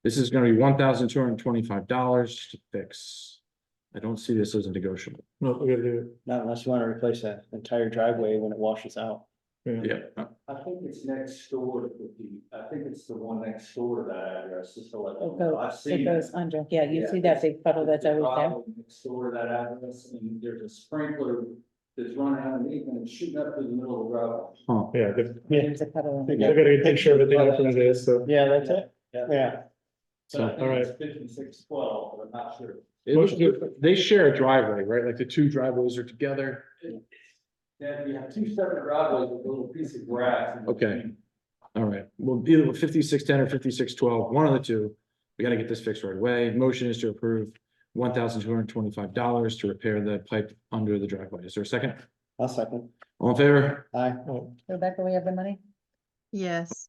Speaker 1: This is gonna be $1,225 to fix. I don't see this as a negotiable.
Speaker 4: No, we gotta do
Speaker 5: not unless you want to replace that entire driveway when it washes out.
Speaker 4: it.
Speaker 1: Yeah,
Speaker 10: I think it's next door to I think it's the one next door to that address, just to let
Speaker 2: It
Speaker 10: you know. I've
Speaker 2: goes,
Speaker 10: seen
Speaker 2: it goes under, yeah, you see that big puddle that's always there?
Speaker 10: Next door to that address, and there's a sprinkler that's running underneath and it's shooting up to the middle of the road.
Speaker 1: huh,
Speaker 4: Yeah, good.
Speaker 2: There's a puddle in
Speaker 4: I
Speaker 2: there.
Speaker 4: got a good picture of it, they know from this, so.
Speaker 5: Yeah, that's it. Yeah.
Speaker 10: So I
Speaker 1: So,
Speaker 10: think
Speaker 4: all
Speaker 10: it's
Speaker 4: right.
Speaker 10: 5612, but I'm not sure.
Speaker 1: they share a driveway, right? Like the 2 driveways are together.
Speaker 10: Then you have 2 separate driveways with a little piece of grass. in
Speaker 1: Okay.
Speaker 10: between.
Speaker 1: All right, well, either with 5610 or 5612, one of the two. We gotta get this fixed right away. Motion is to approve $1,225 to repair the pipe under the driveway. Is there a second?
Speaker 5: I'll second.
Speaker 1: All in favor?
Speaker 5: Aye.
Speaker 2: Rebecca, we have the money?
Speaker 3: Yes.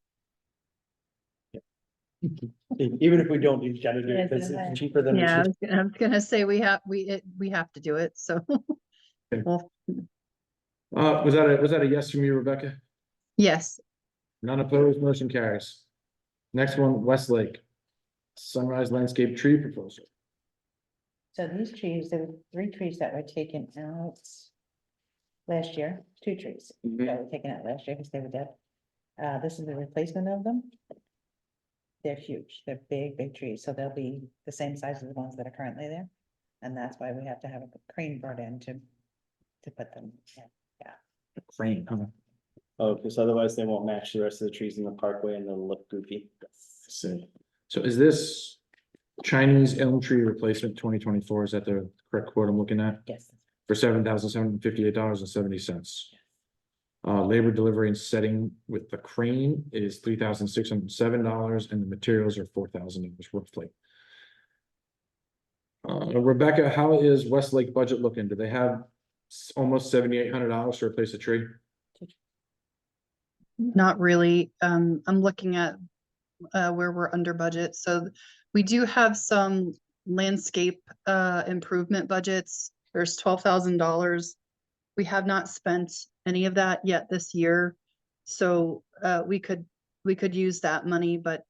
Speaker 5: Even if we don't, you gotta do it
Speaker 2: Yes,
Speaker 5: because
Speaker 2: okay.
Speaker 5: it's cheaper than.
Speaker 3: Yeah,
Speaker 5: it's-
Speaker 3: I was gonna say we have to do it, so.
Speaker 1: Okay.
Speaker 3: Well,
Speaker 1: Was that a yes from you, Rebecca?
Speaker 3: yes,
Speaker 1: None opposed, motion carries. Next one, Westlake. Sunrise landscape tree proposal.
Speaker 2: So these trees, there were 3 trees that were taken out. last year, 2 trees
Speaker 1: Mhm.
Speaker 2: that were taken out last year because they were dead. This is the replacement of them. They're huge, they're big, big trees, so they'll be the same size as the ones that are currently there. And that's why we have to have a crane brought in to put them, yeah.
Speaker 1: Crane, huh?
Speaker 5: Oh, because otherwise they won't match the rest of the trees in the parkway and they'll look goofy.
Speaker 1: See. So is this Chinese elm tree replacement 2024? Is that the correct quote I'm looking at?
Speaker 2: Yes.
Speaker 1: For $7,758.70. Labor delivery and setting with the crane is $3,607 and the materials are $4,000 roughly. Rebecca, how is Westlake budget looking? Do they have almost $7,800 to replace a tree?
Speaker 3: Not really. I'm looking at where we're under budget. So we do have some landscape improvement budgets. There's $12,000. We have not spent any of that yet this year. So we could use that money, but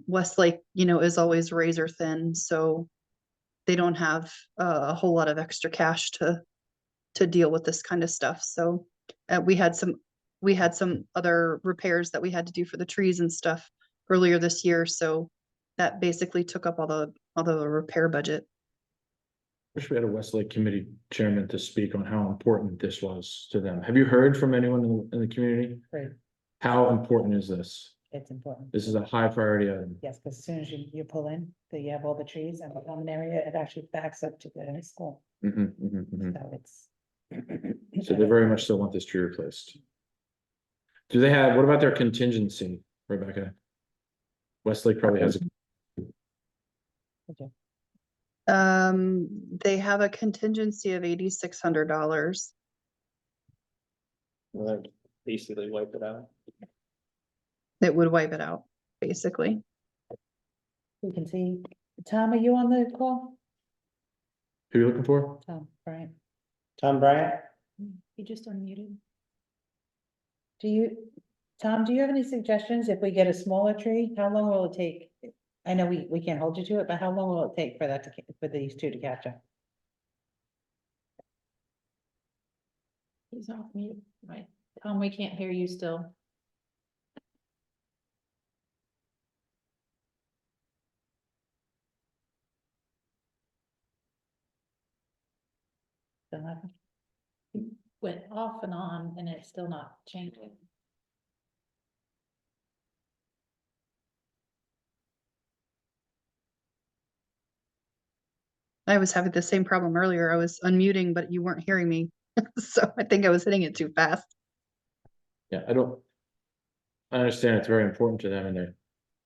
Speaker 3: Westlake, is always razor thin, so they don't have a whole lot of extra cash to deal with this kind of stuff. So we had some other repairs that we had to do for the trees and stuff earlier this year. So that basically took up all the repair budget.
Speaker 1: Wish we had a Westlake committee chairman to speak on how important this was to them. Have you heard from anyone in the community?
Speaker 2: Right.
Speaker 1: How important is this?
Speaker 2: It's important.
Speaker 1: This is a high priority item.
Speaker 2: Yes, because as soon as you pull in, you have all the trees and the common area, it actually backs up to the school.
Speaker 1: Mhm, mhm, mhm.
Speaker 2: So it's.
Speaker 1: So they very much still want this tree replaced. Do they have, what about their contingency, Rebecca? Westlake probably has,
Speaker 3: They have a contingency of $8,600.
Speaker 5: Well, that'd basically wipe it out.
Speaker 3: That would wipe it out, basically.
Speaker 2: We can see, Tom, are you on the call?
Speaker 1: who are you looking for?
Speaker 2: Tom, Brian,
Speaker 5: Tom Bryant?
Speaker 6: You just unmuted.
Speaker 2: Tom, do you have any suggestions if we get a smaller tree? How long will it take? I know we can't hold you to it, but how long will it take for that for these two to catch up?
Speaker 6: He's off mute, right? Tom, we can't hear you still.
Speaker 2: Still happen?
Speaker 6: Went off and on and it's still not changing.
Speaker 3: I was having the same problem earlier. I was unmuting, but you weren't hearing me. So I think I was hitting it too fast.
Speaker 1: Yeah, I understand it's very important to them and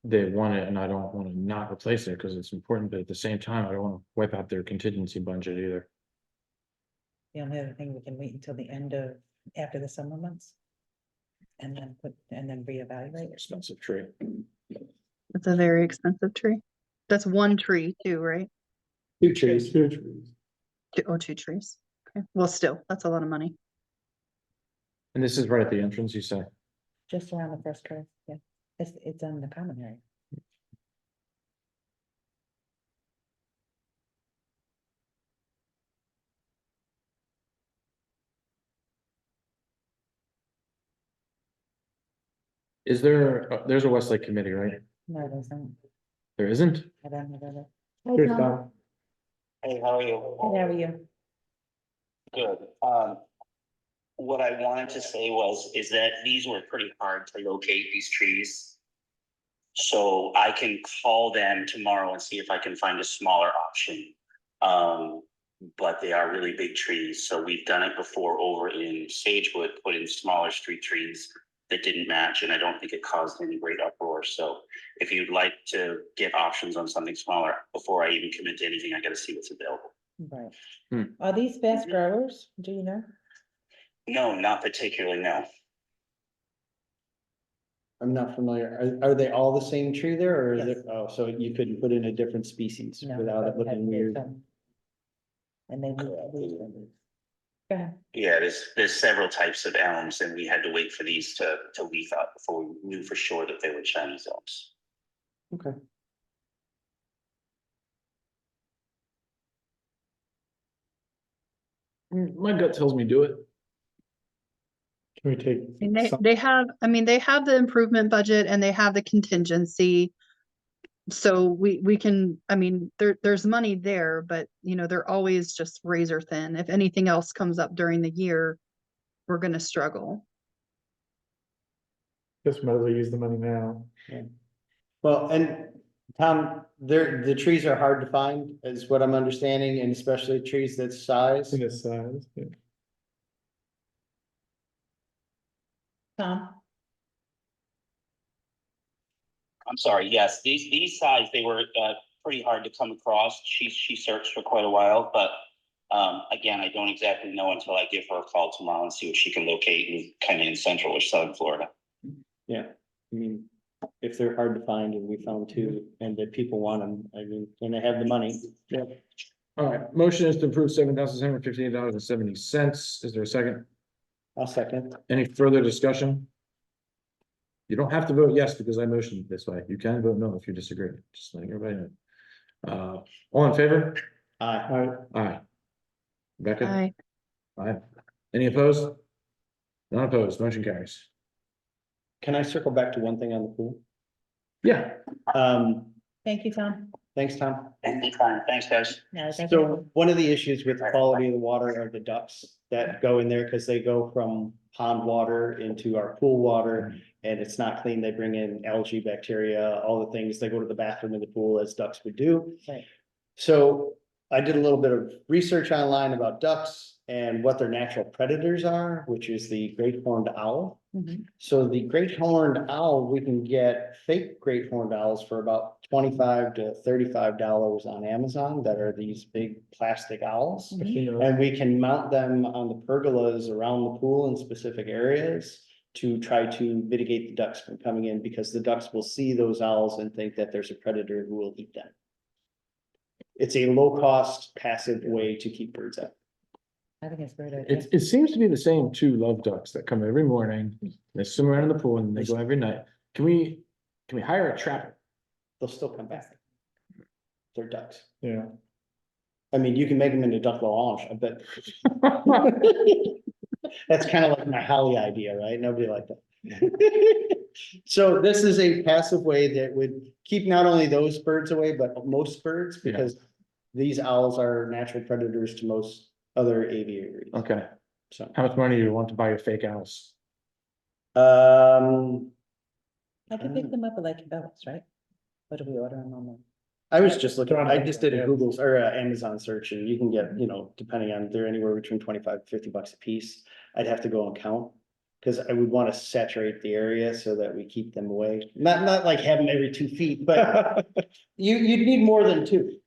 Speaker 1: they want it and I don't want to not replace it because it's important, but at the same time, I don't want to wipe out their contingency budget either.
Speaker 2: The only other thing, we can wait until the end of, after the summer months. And then reevaluate.
Speaker 1: Expensive tree.
Speaker 3: It's a very expensive tree. That's one tree too, right?
Speaker 5: 2 trees.
Speaker 4: 2 trees.
Speaker 3: 2 trees. Okay. Well, still, that's a lot of money.
Speaker 1: And this is right at the entrance, you say?
Speaker 2: Just around the first curve, yeah. It's on the common area.
Speaker 1: Is there, there's a Westlake committee, right?
Speaker 2: No, there's not.
Speaker 1: There isn't?
Speaker 2: I don't know that.
Speaker 4: Here's Tom.
Speaker 11: Hey, how are you?
Speaker 2: How are you?
Speaker 11: Good. What I wanted to say is that these were pretty hard to locate, these trees. So I can call them tomorrow and see if I can find a smaller option. But they are really big trees. So we've done it before over in Sagewood, put in smaller street trees that didn't match, and I don't think it caused any great uproar. So if you'd like to get options on something smaller, before I even commit to anything, I gotta see what's available.
Speaker 2: Right. Are these fast growers? Do you know?
Speaker 11: No, not particularly, no.
Speaker 5: I'm not familiar. Are they all the same tree there or is
Speaker 2: Yes.
Speaker 5: it, oh, so you couldn't put in a different species
Speaker 2: No,
Speaker 5: without
Speaker 2: but
Speaker 5: it
Speaker 2: we
Speaker 5: looking
Speaker 2: had
Speaker 5: weird?
Speaker 2: some. And they lose them. Go ahead.
Speaker 11: Yeah, there's several types of elms and we had to wait for these to leaf out before we knew for sure that they were Chinese elms.
Speaker 5: Okay.
Speaker 1: My gut tells me do it.
Speaker 4: Can we take?
Speaker 3: And they,
Speaker 4: some-
Speaker 3: they have, I mean, they have the improvement budget and they have the contingency. So we can, I mean, there's money there, but they're always just razor thin. If anything else comes up during the year, we're gonna struggle.
Speaker 4: Just might as well use the money now.
Speaker 5: Well, and Tom, the trees are hard to find, is what I'm understanding, and especially trees that size.
Speaker 4: In this size. Yeah.
Speaker 2: Tom,
Speaker 11: I'm sorry, yes, these size, they were pretty hard to come across. She searched for quite a while, but again, I don't exactly know until I give her a call tomorrow and see what she can locate in kind of in central or southern Florida.
Speaker 5: Yeah, I mean, if they're hard to find and we found two and that people want them, I mean, and they have the money. Yeah.
Speaker 1: All right, motion is to approve $7,758.70. Is there a second?
Speaker 5: I'll second.
Speaker 1: Any further discussion? You don't have to vote yes because I motioned it this way. You can vote no if you disagree, just letting everybody know. All in favor?
Speaker 5: Aye.
Speaker 1: Aye. Becca?
Speaker 3: Aye.
Speaker 1: Aye. Any opposed? None opposed, motion carries.
Speaker 5: Can I circle back to one thing on the pool?
Speaker 1: Yeah,
Speaker 2: thank you, Tom.
Speaker 5: Thanks, Tom.
Speaker 11: Anytime, thanks, guys.
Speaker 2: No, thank you.
Speaker 5: So one of the issues with the quality of the water are the ducts that go in there because they go from pond water into our pool water. And it's not clean. They bring in algae, bacteria, all the things. They go to the bathroom in the pool as ducks would do.
Speaker 2: Right.
Speaker 5: So I did a little bit of research online about ducks and what their natural predators are, which is the great horned owl.
Speaker 2: Mhm.
Speaker 5: So the great horned owl, we can get fake great horned owls for about $25 to $35 on Amazon that are these big plastic owls. And we can mount them on the pergolas around the pool in specific areas to try to mitigate the ducks from coming in, because the ducks will see those owls and think that there's a predator who will eat them. It's a low-cost, passive way to keep birds out.
Speaker 2: I think it's a great idea.
Speaker 1: it seems to be the same two love ducks that come every morning. They swim around in the pool and they go every night. Can we hire a trapper?
Speaker 5: They'll still come back. They're ducks.
Speaker 4: Yeah.
Speaker 5: I mean, you can make them into duck l'orange, I bet. That's kind of like my Holly idea, right? Nobody liked that. So this is a passive way that would keep not only those birds away, but most birds,
Speaker 1: Yeah.
Speaker 5: because these owls are natural predators to most other aviaries.
Speaker 1: Okay,
Speaker 5: So,
Speaker 1: how much money do you want to buy your fake owls?
Speaker 5: um,
Speaker 2: I can pick them up at like Cabela's, right? Or do we order them online?
Speaker 5: I was just looking, I just did a
Speaker 4: Yeah.
Speaker 5: Google's or a Amazon search, and you can get, depending on, they're anywhere between 25 to 50 bucks a piece. I'd have to go and count, because I would want to saturate the area so that we keep them away. Not like have them every 2 feet, but you'd need more than two,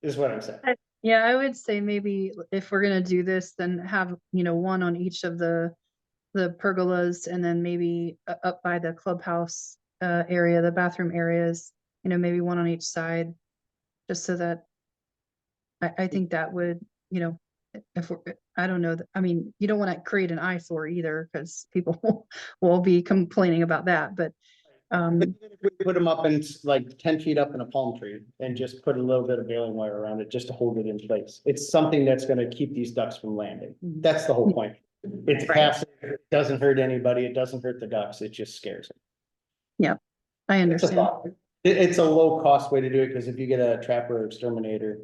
Speaker 5: is what I'm saying.
Speaker 3: Yeah, I would say maybe if we're gonna do this, then have, one on each of the pergolas, and then maybe up by the clubhouse area, the bathroom areas, maybe one on each side. Just so that I think that would, if we're, I don't know, I mean, you don't want to create an eyesore either, because people will be complaining about that, but
Speaker 5: But if we put them up in like 10 feet up in a palm tree and just put a little bit of baling wire around it just to hold it in place. It's something that's gonna keep these ducks from landing. That's the whole point. It's passive, it doesn't hurt anybody, it doesn't hurt the ducks, it just scares them.
Speaker 3: I
Speaker 5: It's a
Speaker 3: understand.
Speaker 5: thought. It's a low cost way to do it, because if you get a trapper or exterminator,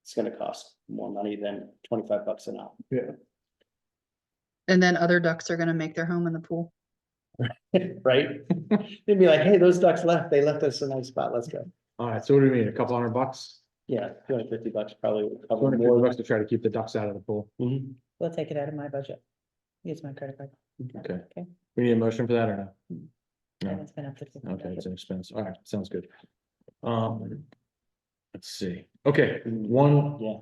Speaker 5: it's gonna cost more money than 25 bucks an hour.
Speaker 3: And then other ducks are gonna make their home in the pool.
Speaker 5: Right? They'd be like, hey, those ducks left, they left us a nice spot, let's go.
Speaker 1: All right, so what do we mean, a couple $100?
Speaker 5: Yeah, 250 bucks probably would cover
Speaker 1: 250
Speaker 5: more.
Speaker 1: bucks to try to keep the ducks out of the pool.
Speaker 5: Mhm.
Speaker 2: We'll take it out of my budget. Use my credit card.
Speaker 1: Okay.
Speaker 2: Okay.
Speaker 1: We need a motion for that or no?
Speaker 2: I
Speaker 1: No.
Speaker 2: haven't spent up to.
Speaker 1: Okay, it's an expense. All right, sounds good. Let's see. Okay, one
Speaker 5: Yeah.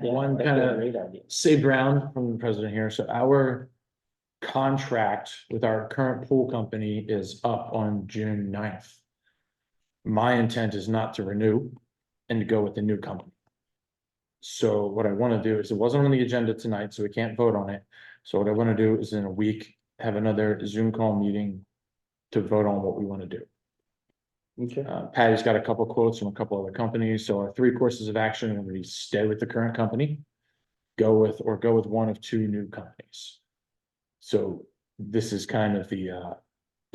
Speaker 1: One
Speaker 5: that's a
Speaker 1: kinda-
Speaker 5: great idea.
Speaker 1: saved ground from the president here. So our contract with our current pool company is up on June 9th. My intent is not to renew and to go with the new company. So what I want to do is, it wasn't on the agenda tonight, so we can't vote on it. So what I want to do is in a week, have another Zoom call meeting to vote on what we want to do.
Speaker 5: Okay.
Speaker 1: Patty's got a couple quotes from a couple other companies, so our 3 courses of action are gonna be stay with the current company. Go with one of 2 new companies. So this is kind of the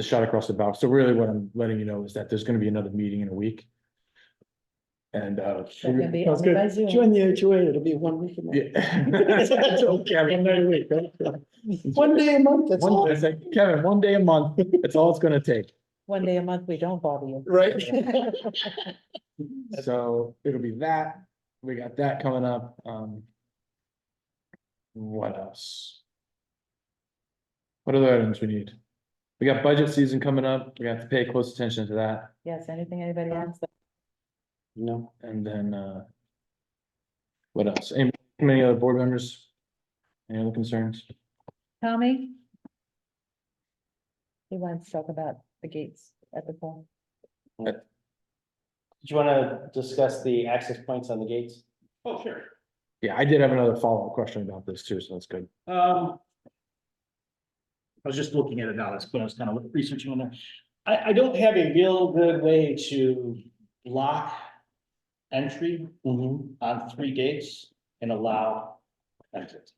Speaker 1: shot across the bow. So really what I'm letting you know is that there's gonna be another meeting in a week. And,
Speaker 2: It's gonna be
Speaker 4: Sounds
Speaker 2: only
Speaker 4: good.
Speaker 2: by Zoom.
Speaker 5: Join the HOA, it'll be 1 week a month.
Speaker 1: yeah. Kevin,
Speaker 4: 1 night a week, right?
Speaker 5: 1 day a month, that's all.
Speaker 1: it's like, Kevin, 1 day a month, that's all it's gonna take.
Speaker 2: One day a month, we don't bother you.
Speaker 1: Right. So it'll be that, we got that coming up, what else? What other items we need? We got budget season coming up, we have to pay close attention to that,
Speaker 2: Yes, anything anybody wants?
Speaker 5: No,
Speaker 1: and then, what else? Any other board members? Any other concerns?
Speaker 2: Tommy? He wants to talk about the gates at the pool.
Speaker 5: did you wanna discuss the access points on the gates?
Speaker 7: Oh, sure.
Speaker 1: Yeah, I did have another follow-up question about this too, so that's good.
Speaker 7: I was just looking at it now, that's what I was kind of researching on there. I don't have a real good way to lock entry on 3 gates and allow exit.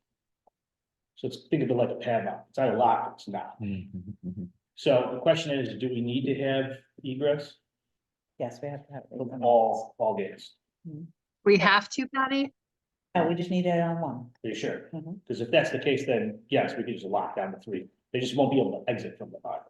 Speaker 7: So it's, think of it like a padlock, it's either locked or it's not. So the question is, do we need to have egress
Speaker 2: Yes, we have to have.
Speaker 7: of all gates?
Speaker 3: We have to, Patty?
Speaker 2: No, we just need it on one.
Speaker 7: Are you sure?
Speaker 2: Mhm.
Speaker 7: Because if that's the case, then yes, we could just lock down the 3. They just won't be able to exit from the 5.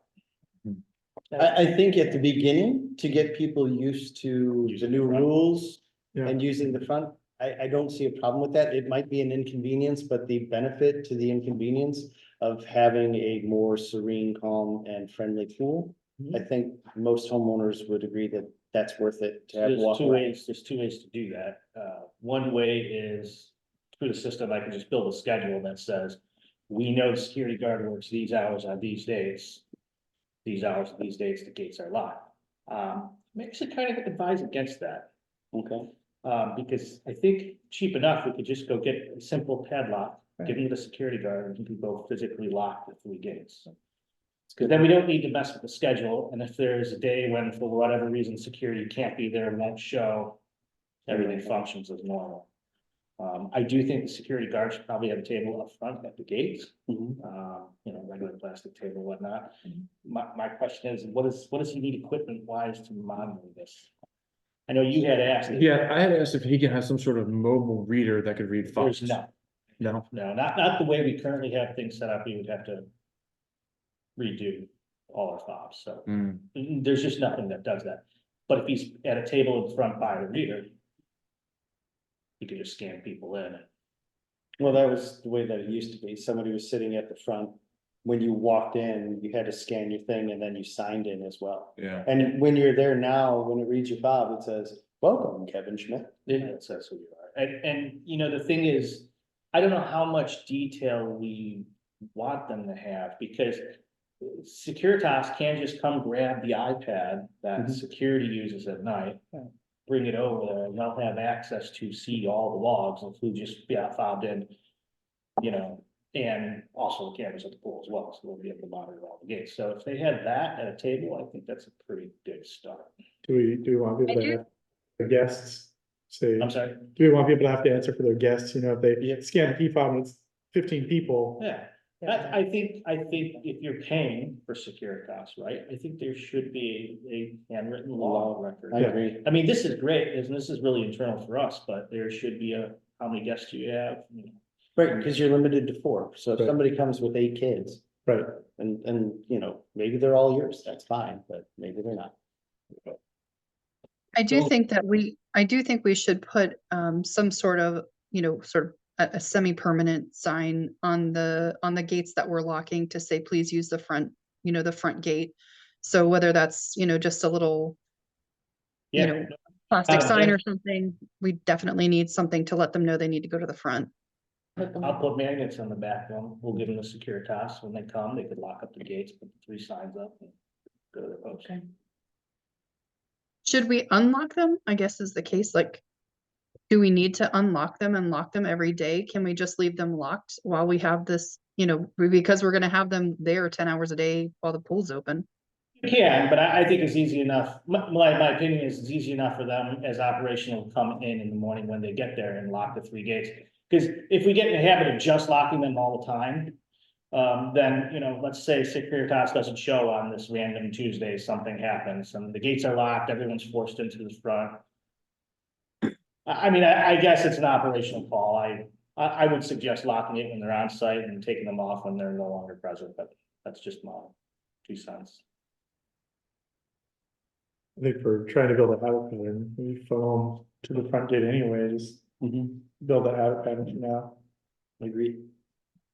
Speaker 5: I think at the beginning, to get people used to the new rules
Speaker 4: Yeah.
Speaker 5: and using the front, I don't see a problem with that. It might be an inconvenience, but the benefit to the inconvenience of having a more serene, calm and friendly pool, I think most homeowners would agree that that's worth it to have
Speaker 7: There's
Speaker 5: walk
Speaker 7: two
Speaker 5: around.
Speaker 7: ways, there's 2 ways to do that. One way is through the system, I can just build a schedule that says, we know the security guard works these hours on these days. These hours, these dates, the gates are locked. I'm actually kind of advise against that.
Speaker 5: Okay,
Speaker 7: Because I think cheap enough, we could just go get a simple padlock, give him the security guard, and he can go physically lock the 3 gates. Because then we don't need to mess with the schedule, and if there's a day when, for whatever reason, security can't be there and won't show, everything functions as normal. I do think the security guard should probably have a table up front at the gates, regular plastic table, whatnot. My question is, what does he need equipment wise to monitor this? I know you had asked.
Speaker 1: Yeah, I had asked if he can have some sort of mobile reader that could read
Speaker 7: There's
Speaker 1: fobs.
Speaker 7: no,
Speaker 1: No,
Speaker 7: not the way we currently have things set up, we would have to redo all our fobs, so there's just nothing that does that. But if he's at a table in front by the reader, he could just scan people in.
Speaker 5: well, that was the way that it used to be. Somebody was sitting at the front. When you walked in, you had to scan your thing and then you signed in as well.
Speaker 1: yeah.
Speaker 5: And when you're there now, when it reads your fob, it says, welcome, Kevin Schmidt.
Speaker 7: It says who you are, and the thing is, I don't know how much detail we want them to have, because Securitas can just come grab the iPad that security uses at night, bring it over there, and they'll have access to see all the logs of who just fobbed in, and also the cameras at the pool as well, so they'll be able to monitor all the gates. So if they had that at a table, I think that's a pretty good start.
Speaker 4: Do we want people to have their guests say,
Speaker 7: I'm sorry?
Speaker 4: do we want people to have to answer for their guests, if they scan the key fob and it's 15 people?
Speaker 7: Yeah. I think if you're paying for Securitas, right, I think there should be a handwritten law record.
Speaker 5: I agree.
Speaker 7: I mean, this is great, and this is really internal for us, but there should be how many guests do you have?
Speaker 5: Right, because you're limited to 4. So if
Speaker 4: Right.
Speaker 5: somebody comes with 8 kids
Speaker 4: Right,
Speaker 5: and maybe they're all yours, that's fine, but maybe they're not.
Speaker 3: I do
Speaker 7: So-
Speaker 3: think that I do think we should put some sort of, sort of a semi-permanent sign on the gates that we're locking to say, please use the front, the front gate. So whether that's, just a little,
Speaker 7: Yeah,
Speaker 3: plastic sign
Speaker 7: yeah.
Speaker 3: or something, we definitely need something to let them know they need to go to the front.
Speaker 7: I'll put magnets on the back one, we'll give them the Securitas, when they come, they could lock up the gates, put the 3 signs up and go to their post.
Speaker 2: Okay.
Speaker 3: Should we unlock them? I guess is the case, like, do we need to unlock them and lock them every day? Can we just leave them locked while we have this, because we're gonna have them there 10 hours a day while the pool's open?
Speaker 7: You can, but I think it's easy enough, my opinion is it's easy enough for them as operational to come in the morning when they get there and lock the 3 gates. Because if we get in the habit of just locking them all the time, then, you know, let's say Securitas doesn't show on this random Tuesday, something happens and the gates are locked, everyone's forced into the front. I mean, I guess it's an operational call. I would suggest locking it when they're on site and taking them off when they're no longer present, but that's just my 2 cents.
Speaker 4: I think for trying to build a habit pattern, we phone to the front gate anyways, build that habit pattern for now.
Speaker 5: Agree.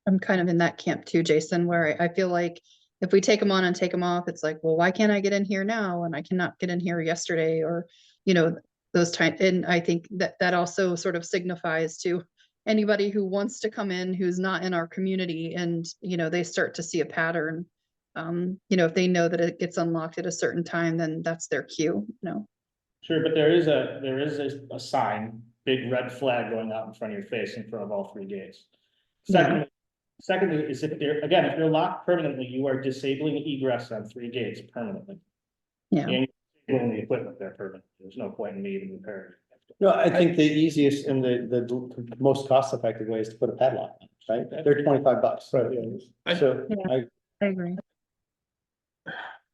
Speaker 3: I'm kind of in that camp too, Jason, where I feel like if we take them on and take them off, it's like, well, why can't I get in here now? And I cannot get in here yesterday or, you know, those time. And I think that also sort of signifies to anybody who wants to come in, who's not in our community and, you know, they start to see a pattern. You know, if they know that it gets unlocked at a certain time, then that's their cue, you know.
Speaker 7: Sure, but there is a sign, big red flag going out in front of your face in front of all 3 gates. Secondly is if they're locked permanently, you are disabling egress on 3 gates permanently.
Speaker 3: Yeah.
Speaker 7: And you're disabling the equipment there permanently. There's no point in me even repairing it.
Speaker 5: No, I think the easiest and the most cost effective way is to put a padlock on, right? They're $25.
Speaker 4: Right, yeah.
Speaker 5: So
Speaker 3: Yeah. I agree.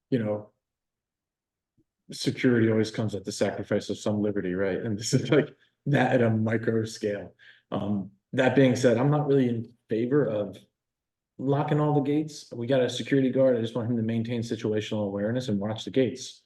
Speaker 1: You know, security always comes at the sacrifice of some liberty, right? And this is like that at a micro scale. That being said, I'm not really in favor of locking all the gates. We got a security guard. I just want him to maintain situational awareness and watch the gates.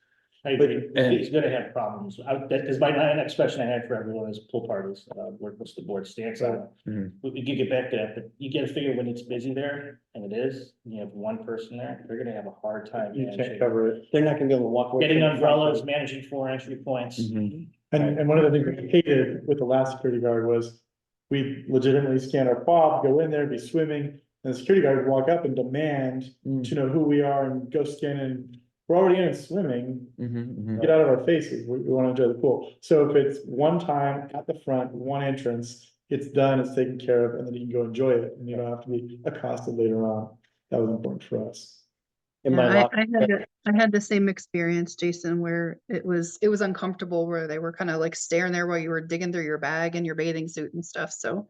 Speaker 7: I agree.
Speaker 1: And-
Speaker 7: He's gonna have problems. That is my next question I had for everyone is pool parties. What's the board stance on it?
Speaker 1: Mhm.
Speaker 7: We could get back to that, but you gotta figure when it's busy there, and it is, and you have 1 person there, they're gonna have a hard time
Speaker 4: You can't
Speaker 7: managing.
Speaker 4: cover it.
Speaker 5: they're not gonna be able to walk away.
Speaker 7: Getting
Speaker 5: from the front
Speaker 7: umbrellas,
Speaker 5: gate.
Speaker 7: managing 4 entry points.
Speaker 1: Mhm.
Speaker 4: And one of the things we hated with the last security guard was we legitimately scan our fob, go in there, be swimming, and the security guard would walk up and demand to know who we are and go scan in. We're already in swimming, get out of our faces, we wanna enjoy the pool. So if it's one time at the front, one entrance, it's done, it's taken care of, and then you can go enjoy it, and you don't have to be accosted later on. That was important for us.
Speaker 5: In
Speaker 3: Yeah,
Speaker 5: my lock,
Speaker 3: I had the same experience, Jason, where it was uncomfortable, where they were kind of like staring there while you were digging through your bag and your bathing suit and stuff. So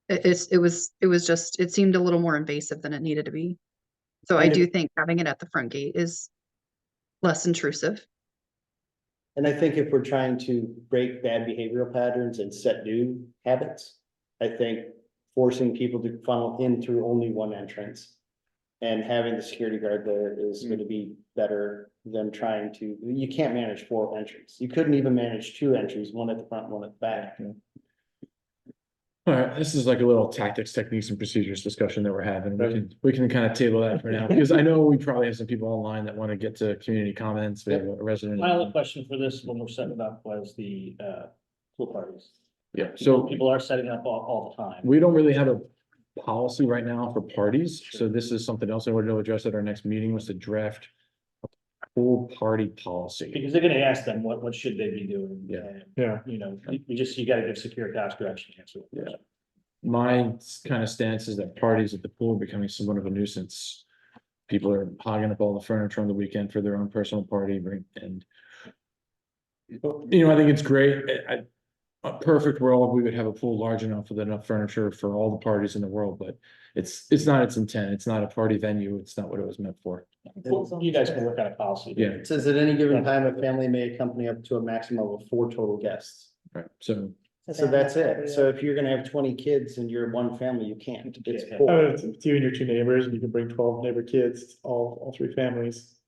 Speaker 3: it was just, it seemed a little more invasive than it needed to be. So I
Speaker 5: And
Speaker 3: do think having it at the front gate is less intrusive.
Speaker 5: and I think if we're trying to break bad behavioral patterns and set new habits, I think forcing people to funnel in through only one entrance and having the security guard there is gonna be better than trying to, you can't manage 4 entries. You couldn't even manage 2 entries, one at the front, one at the back.
Speaker 1: All right, this is like a little tactics, techniques and procedures discussion that we're having. We can kind of table that for now, because I know we probably have some people online that want to get to community comments. We have a resident.
Speaker 7: My other question for this, when we're setting it up, was the pool parties.
Speaker 1: Yeah,
Speaker 7: So
Speaker 1: so
Speaker 7: people are setting up all the time.
Speaker 1: we don't really have a policy right now for parties, so this is something else I wanted to address at our next meeting, was to draft a pool party policy.
Speaker 7: Because they're gonna ask them, what should they be doing?
Speaker 1: Yeah.
Speaker 7: And,
Speaker 4: Yeah.
Speaker 7: You know, you gotta give Securitas direction answer.
Speaker 1: Yeah. My kind of stance is that parties at the pool are becoming somewhat of a nuisance. People are hogging up all the furniture on the weekend for their own personal party, and you know, I think it's great. A perfect world, we would have a pool large enough with enough furniture for all the parties in the world, but it's not its intent. It's not a party venue. It's not what it was meant for.
Speaker 7: You guys can work on a policy.
Speaker 1: Yeah.
Speaker 5: It says at any given time, a family may accompany up to a maximum of 4 total guests.
Speaker 1: Right, so
Speaker 5: So that's it. So if you're gonna have 20 kids and you're one family, you can't. It's
Speaker 7: Yeah.
Speaker 5: 4.
Speaker 4: It's you and your 2 neighbors, and you can bring 12 neighbor kids, all 3 families.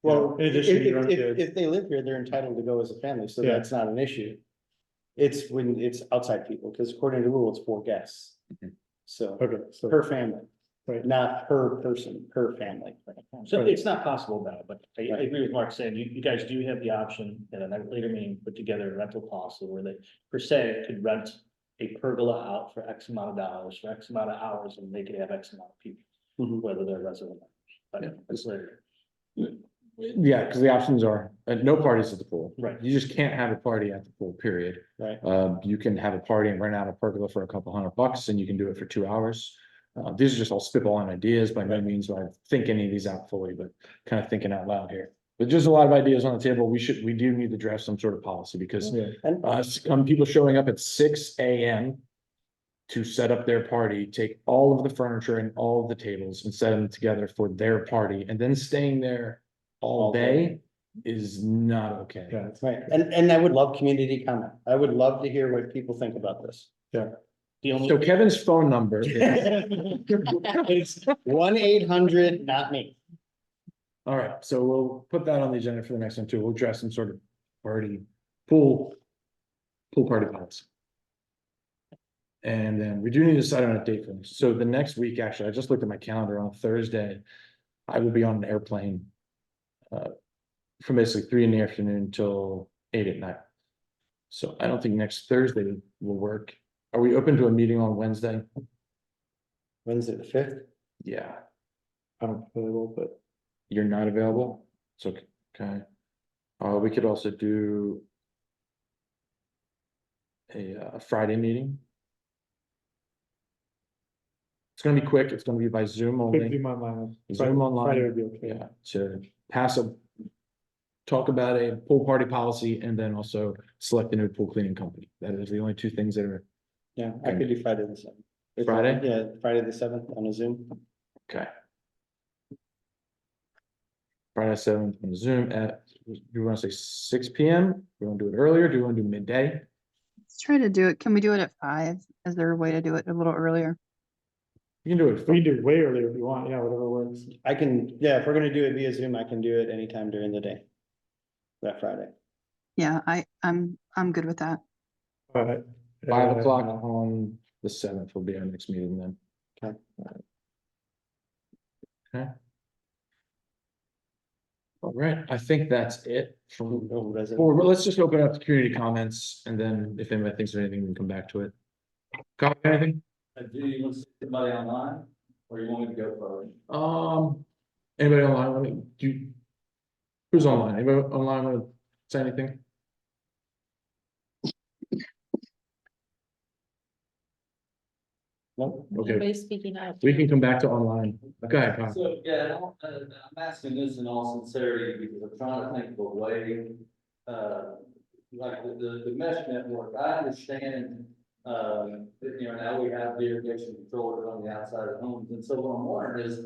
Speaker 5: Well,
Speaker 4: In addition to your own
Speaker 5: if
Speaker 4: kids.
Speaker 5: they live here, they're entitled to go as a family, so
Speaker 4: Yeah.
Speaker 5: that's not an issue. It's when it's outside people, because according to the rule, it's 4 guests. So
Speaker 4: Okay, so.
Speaker 5: per family,
Speaker 4: Right.
Speaker 5: not per person, per family.
Speaker 7: So it's not possible now, but I agree with Mark saying, you guys do have the option at a later meeting, put together a rental policy where they, per se, could rent a pergola out for X amount of dollars, for X amount of hours, and they could have X amount of people, whether they're resident. But it's later.
Speaker 1: yeah, because the options are no parties at the pool.
Speaker 7: Right.
Speaker 1: You just can't have a party at the pool, period.
Speaker 5: Right.
Speaker 1: You can have a party and rent out a pergola for a couple $100 and you can do it for 2 hours. These are just all spitballing ideas. By no means do I think any of these out fully, but kind of thinking out loud here. But just a lot of ideas on the table. We do need to draft some sort of policy because
Speaker 5: And
Speaker 1: people showing up at 6 a.m. to set up their party, take all of the furniture and all of the tables and set them together for their party, and then staying there all day is not okay.
Speaker 4: Yeah, it's
Speaker 5: Right, and I would love community comment. I would love to hear what people think about this.
Speaker 4: Yeah.
Speaker 7: The only.
Speaker 1: So Kevin's phone number is,
Speaker 5: It's 1-800, not me.
Speaker 1: all right, so we'll put that on the agenda for the next one too. We'll address some sort of party, pool party policy. And then we do need to decide on a date for this. So the next week, actually, I just looked at my calendar on Thursday. I will be on an airplane from basically 3 in the afternoon till 8 at night. So I don't think next Thursday will work. Are we open to a meeting on Wednesday?
Speaker 5: Wednesday the 5th?
Speaker 1: Yeah,
Speaker 4: I'm available, but
Speaker 1: you're not available? It's okay. Okay. We could also do a Friday meeting. It's gonna be quick. It's gonna be by Zoom
Speaker 4: could do
Speaker 1: only.
Speaker 4: my mind.
Speaker 1: Zoom online.
Speaker 4: Friday would be okay.
Speaker 1: Yeah, to talk about a pool party policy and then also select a new pool cleaning company. That is the only two things that are,
Speaker 5: Yeah, I could do Friday the 7th.
Speaker 1: Friday?
Speaker 5: Yeah, Friday the 7th on a Zoom.
Speaker 1: okay. Friday 7th on Zoom at, you wanna say 6 PM? You wanna do it earlier? Do you wanna do midday?
Speaker 3: Let's try to do it. Can we do it at 5? Is there a way to do it a little earlier?
Speaker 1: You can do it.
Speaker 4: We can do it way earlier if you want, yeah, whatever works.
Speaker 5: I can, yeah, if we're gonna do it via Zoom, I can do it anytime during the day. That Friday.
Speaker 3: Yeah, I'm good with that.
Speaker 1: 5 o'clock on the 7th will be our next meeting then.
Speaker 5: Okay.
Speaker 1: Okay. All right, I think that's it from,
Speaker 5: Oh, resident.
Speaker 1: or let's just open up to community comments and then if anybody thinks of anything, we can come back to it. Got anything?
Speaker 10: Do you want to see somebody online, or you want me to go for it?
Speaker 1: Anybody online? Let me do. Who's online? Anybody online want to say anything?
Speaker 5: No?
Speaker 1: Okay,
Speaker 6: Anybody speaking out?
Speaker 1: we can come back to online. Okay, Kyle.
Speaker 10: So, yeah, I'm asking this in all sincerity because I'm trying to think of a way, like the mesh network, I understand. That, you know, now we have the irrigation controllers on the outside of homes, and so what I'm wondering is.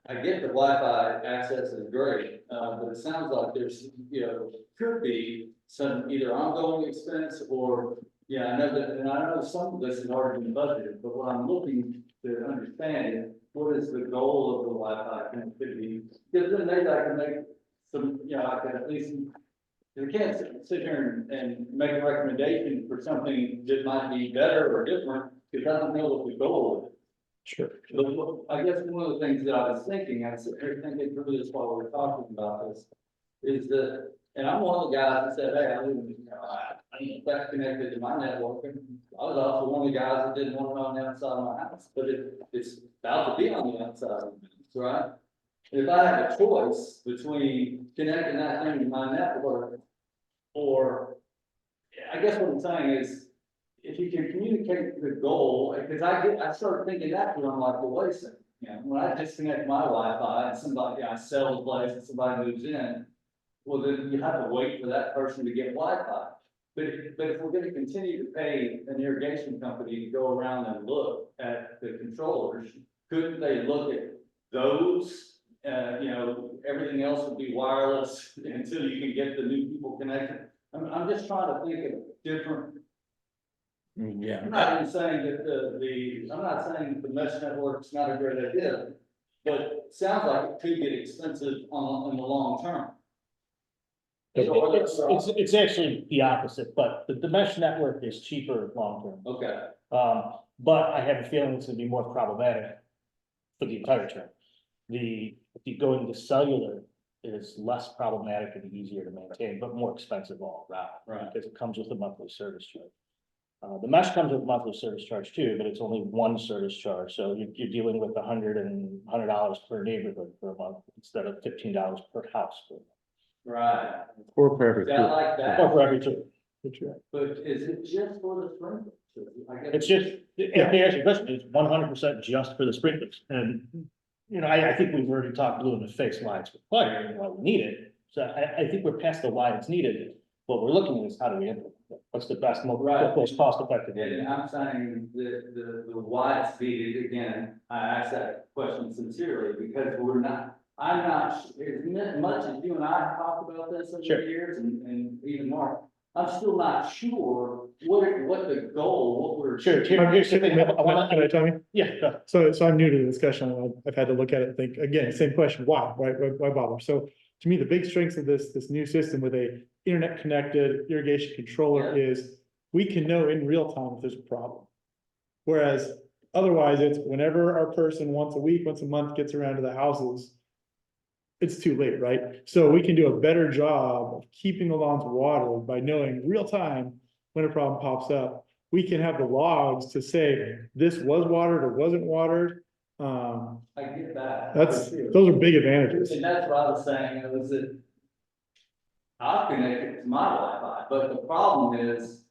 Speaker 10: I get the Wi-Fi access is great, but it sounds like there's, you know, could be some either ongoing expense or, yeah, I know that, and I know some of this is already been budgeted, but what I'm looking to understand is what is the goal of the Wi-Fi connectivity? Because then maybe I can make some, you know, I can at least, we can't sit here and make a recommendation for something that might be better or different, because I don't know what the goal is.
Speaker 4: Sure.
Speaker 10: But I guess one of the things that I was thinking, I was thinking through this while we were talking about this, is that, and I'm one of the guys that said, hey, I live in, you know, I need that connected to my network. And I was also one of the guys that didn't want it on the outside of my house, but it's about to be on the outside of my house, right? If I have a choice between connecting that thing to my network, or, I guess what I'm saying is, if you can communicate the goal, because I started thinking that, but I'm like, well, wait a second, you know, when I disconnect my Wi-Fi and somebody, I sell the place and somebody moves in, well, then you have to wait for that person to get Wi-Fi. But if we're gonna continue to pay an irrigation company to go around and look at the controllers, couldn't they look at those? You know, everything else would be wireless until you can get the new people connected. I'm just trying to think of different.
Speaker 1: Yeah.
Speaker 10: I'm not even saying that I'm not saying the mesh network's not a great idea, but it sounds like it could get expensive in the long term.
Speaker 7: It's actually the opposite, but the mesh network is cheaper long term.
Speaker 10: Okay,
Speaker 7: But I have a feeling it's gonna be more problematic for the entire term. If you go into cellular, is less problematic and easier to maintain, but more expensive all around.
Speaker 10: Right.
Speaker 7: Because it comes with a monthly service charge. The mesh comes with a monthly service charge too, but it's only one service charge, so you're dealing with $100 per neighborhood per month instead of $15 per house.
Speaker 10: right.
Speaker 1: Or perfect.
Speaker 10: Yeah, I like
Speaker 7: Or
Speaker 10: that,
Speaker 7: for every two.
Speaker 10: but is it just for the sprinklers? I guess
Speaker 7: It's just, if they ask you a question, it's 100% just for the sprinklers, and, you know, I think we've already talked blue in the face why it's required and why we need it. So I think we're past the why it's needed. What we're looking at is how do we implement it? what's the best,
Speaker 10: Right.
Speaker 7: most cost effective.
Speaker 10: And I'm saying the why it's needed, again, I asked that question sincerely, because I'm not, as much as you and I have talked about this over
Speaker 7: Sure.
Speaker 10: the years, and even Mark, I'm still not sure what the goal, what we're.
Speaker 7: Sure, here's the thing, I
Speaker 4: Can
Speaker 7: wanna,
Speaker 4: I tell you?
Speaker 7: yeah, go.
Speaker 4: So I'm new to the discussion. I've had to look at it and think, again, same question, why bother? So to me, the big strengths of this new system with a internet connected irrigation controller is we can know in real time if there's a problem. Whereas otherwise, it's whenever our person once a week, once a month gets around to the houses, it's too late, right? So we can do a better job of keeping the lawns watered by knowing real time when a problem pops up. We can have the logs to say this was watered or wasn't watered.
Speaker 10: I get that.
Speaker 4: Those are big advantages.
Speaker 10: And that's what I was saying, was that I've connected to my Wi-Fi, but the problem is.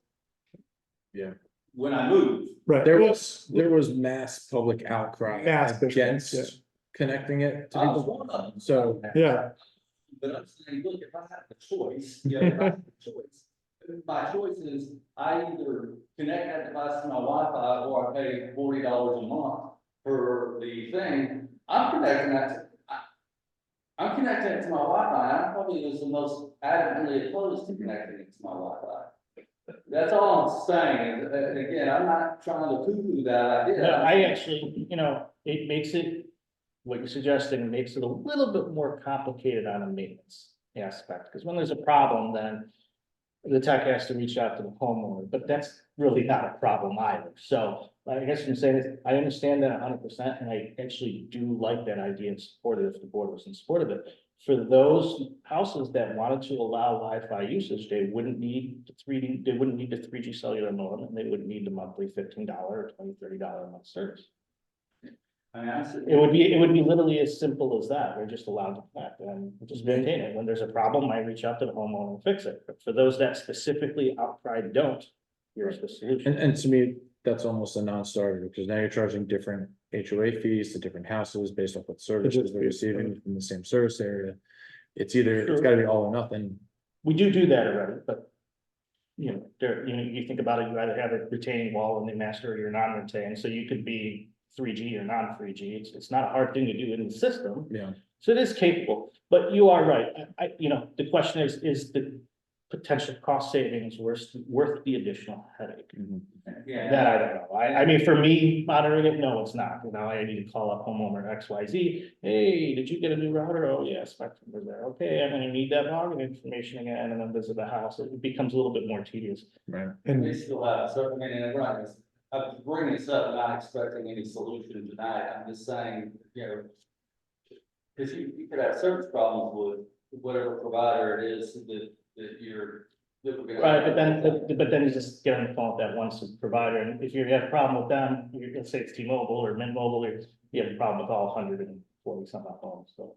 Speaker 1: Yeah.
Speaker 10: When I move.
Speaker 4: Right.
Speaker 1: There was mass public outcry
Speaker 4: Mass pushback, yeah.
Speaker 1: against connecting it to
Speaker 10: I was
Speaker 1: people.
Speaker 10: one of them.
Speaker 1: So,
Speaker 4: Yeah,
Speaker 10: But I'm saying, look, if I have a choice, if I have a choice, my choice is I either connect that device to my Wi-Fi or I pay $40 a month for the thing. I'm connecting it to my Wi-Fi. I'm probably the most adamantly opposed to connecting it to my Wi-Fi. That's all I'm saying. And again, I'm not trying to poo-poo that idea.
Speaker 7: No, I actually, it makes it, what you're suggesting makes it a little bit more complicated on a maintenance aspect, because when there's a problem, then the tech has to reach out to the homeowner, but that's really not a problem either. So I guess what I'm saying is, I understand that 100%, and I actually do like that idea and support it if the board was in support of it. For those houses that wanted to allow Wi-Fi usage, they wouldn't need the 3G cellular modem, and they wouldn't need the monthly $15 or $30 a month service.
Speaker 10: I mean,
Speaker 7: It would be literally as simple as that. They're just allowed to connect and just maintain it. When there's a problem, I reach out to the homeowner and fix it. But for those that specifically outcry don't, here's the solution.
Speaker 1: and to me, that's almost a non-starter, because now you're charging different HOA fees to different houses based off what services they're receiving from the same service area. It's gotta be all or nothing.
Speaker 7: We do that already, but you think about it, you either have a retaining wall in the master or you're non-retaining, so you could be 3G or non-3G. It's not a hard thing to do in the system.
Speaker 1: Yeah.
Speaker 7: So it is capable, but you are right. The question is the potential cost savings worth the additional headache?
Speaker 10: yeah.
Speaker 7: That I don't know. I mean, for me, monitoring it, no, it's not. I need to call up homeowner XYZ. Hey, did you get a new router? Oh, yeah, Spectrum was there. Okay, I'm gonna need that login information again, and then visit the house. It becomes a little bit more tedious.
Speaker 1: Right.
Speaker 10: And
Speaker 4: and
Speaker 10: we still have, so, I mean, and right, I'm bringing this up, not expecting any solution tonight, I'm just saying, because you could have service problems with whatever provider it is that you're. that we're gonna-
Speaker 7: Right, but then you just get on the phone with that one provider, and if you have a problem with them, let's say it's T-Mobile or Mint Mobile, or you have a problem with all 140 some odd phones, so.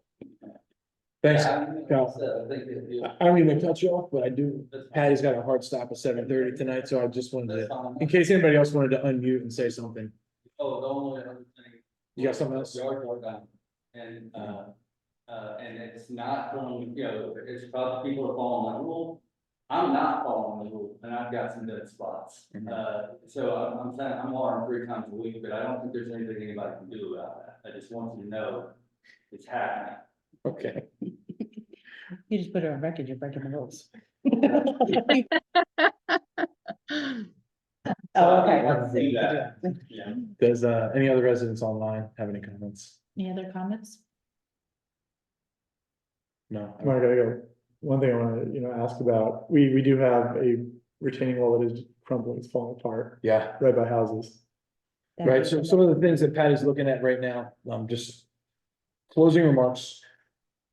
Speaker 1: Thanks.
Speaker 10: Yeah, I mean,
Speaker 1: Cal.
Speaker 10: like I said, I think that
Speaker 1: I don't even cut you off, but I do.
Speaker 10: that's fine.
Speaker 1: Patty's got a hard stop at 7:30 tonight, so I just wanted
Speaker 10: That's
Speaker 1: to,
Speaker 10: fine.
Speaker 1: in case anybody else wanted to unmute and say something.
Speaker 10: Oh, the only other thing.
Speaker 1: You got something else?
Speaker 10: Yard work done. And it's not from, it's probably people are following the rule. I'm not following the rule, and I've got some dead spots. So I'm saying, I'm watering 3 times a week, but I don't think there's anything anybody can do about that. I just want you to know it's happening.
Speaker 1: Okay.
Speaker 2: You just put it on record, you're breaking the rules. Oh, okay.
Speaker 10: Let's see that. Yeah.
Speaker 1: Does any other residents online have any comments?
Speaker 6: Any other comments?
Speaker 1: No.
Speaker 4: Mark, I go, one thing I wanna, ask about, we do have a retaining wall that is crumbling, it's falling apart
Speaker 1: Yeah,
Speaker 4: right by houses.
Speaker 1: right. So some of the things that Patty's looking at right now, just closing remarks.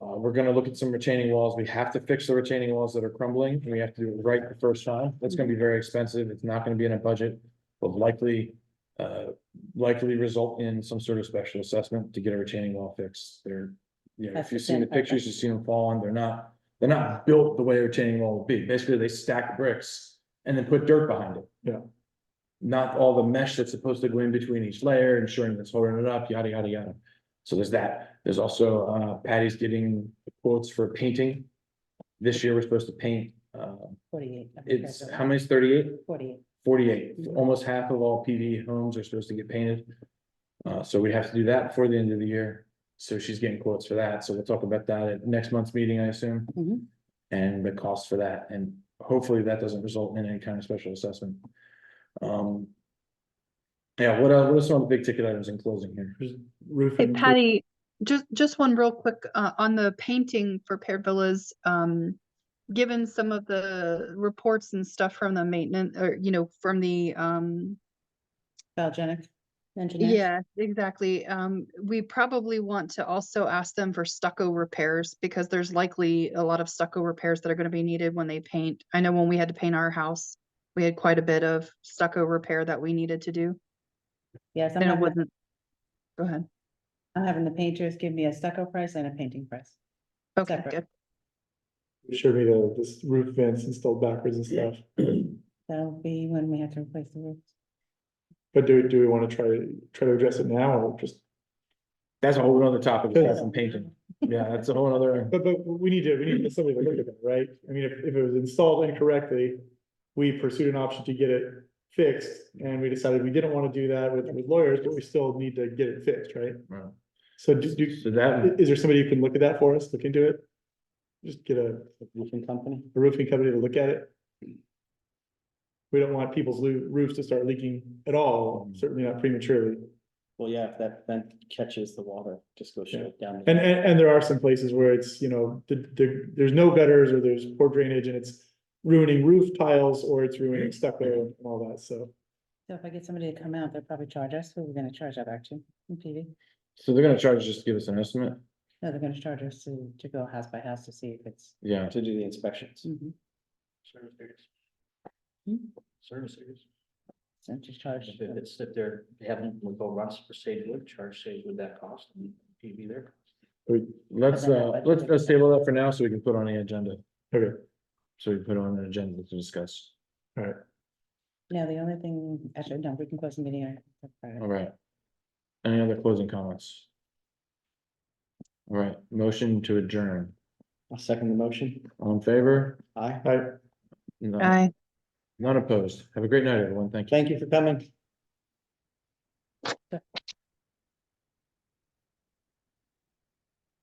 Speaker 1: We're gonna look at some retaining walls. We have to fix the retaining walls that are crumbling. We have to do it right the first time. That's gonna be very expensive. It's not gonna be in a budget, but likely result in some sort of special assessment to get a retaining wall fixed. If you've seen the pictures, you've seen them falling. They're not built the way a retaining wall would be. Basically, they stack bricks and then put dirt behind it.
Speaker 4: Yeah.
Speaker 1: Not all the mesh that's supposed to go in between each layer, ensuring it's holding it up, yada, yada, yada. So there's that. There's also, Patty's getting quotes for painting. This year, we're supposed to paint
Speaker 2: 48.
Speaker 1: It's, how many is 38?
Speaker 2: 48.
Speaker 1: 48. Almost half of all PV homes are supposed to get painted. So we have to do that before the end of the year. So she's getting quotes for that. So we'll talk about that at next month's meeting, I assume.
Speaker 2: Mhm.
Speaker 1: And the cost for that, and hopefully that doesn't result in any kind of special assessment. Yeah, what are some of the big ticket items in closing here?
Speaker 4: There's roof
Speaker 3: Hey
Speaker 4: and.
Speaker 3: Patty, just one real quick, on the painting for Paired Villas, given some of the reports and stuff from the maintenance, or, you know, from the,
Speaker 2: Biogenic engineers.
Speaker 3: yeah, exactly. We probably want to also ask them for stucco repairs, because there's likely a lot of stucco repairs that are gonna be needed when they paint. I know when we had to paint our house, we had quite a bit of stucco repair that we needed to do,
Speaker 2: Yes,
Speaker 3: and it wasn't. Go ahead.
Speaker 2: I'm having the painters give me a stucco price and a painting price.
Speaker 3: Okay,
Speaker 2: Separate.
Speaker 3: good.
Speaker 4: Showed me this roof vents installed backwards and stuff.
Speaker 2: That'll be when we have to replace the roof.
Speaker 4: But do we want to try to address it now or just?
Speaker 1: That's a whole other topic, aside from painting. Yeah, that's a whole other.
Speaker 4: But we need somebody to look at that, right? I mean, if it was installed incorrectly, we pursued an option to get it fixed, and we decided we didn't want to do that with lawyers, but we still need to get it fixed, right?
Speaker 1: Right.
Speaker 4: So
Speaker 1: So that,
Speaker 4: is there somebody who can look at that for us, look into it? Just get a
Speaker 5: Roofing company.
Speaker 4: roofing company to look at it? We don't want people's roofs to start leaking at all, certainly not prematurely.
Speaker 5: Well, yeah, if that vent catches the water, just go straight down.
Speaker 4: And there are some places where it's, you know, there's no gutters or there's poor drainage and it's ruining roof tiles or it's ruining stucco and all that, so.
Speaker 2: So if I get somebody to come out, they'll probably charge us. Who are we gonna charge that back to? In PV?
Speaker 1: so they're gonna charge just to give us an estimate?
Speaker 2: No, they're gonna charge us to go house by house to see if it's.
Speaker 1: Yeah,
Speaker 5: To do the inspections.
Speaker 2: Mhm.
Speaker 7: Service areas.
Speaker 2: Hmm?
Speaker 7: Service areas.
Speaker 2: So just charge.
Speaker 7: If it's, if they're, they haven't, we go runs for Sagewood, charge Sagewood that cost and PV their cost.
Speaker 1: let's table that for now so we can put on the agenda.
Speaker 4: Okay,
Speaker 1: So we can put on an agenda to discuss.
Speaker 4: all right.
Speaker 2: Now, the only thing, actually, no, we can close the meeting.
Speaker 1: All right. Any other closing comments? All right, motion to adjourn.
Speaker 5: I'll second the motion.
Speaker 1: All in favor?
Speaker 5: Aye.
Speaker 4: All right.
Speaker 1: None
Speaker 3: Aye.
Speaker 1: none opposed. Have a great night, everyone. Thank you.
Speaker 5: Thank you for coming.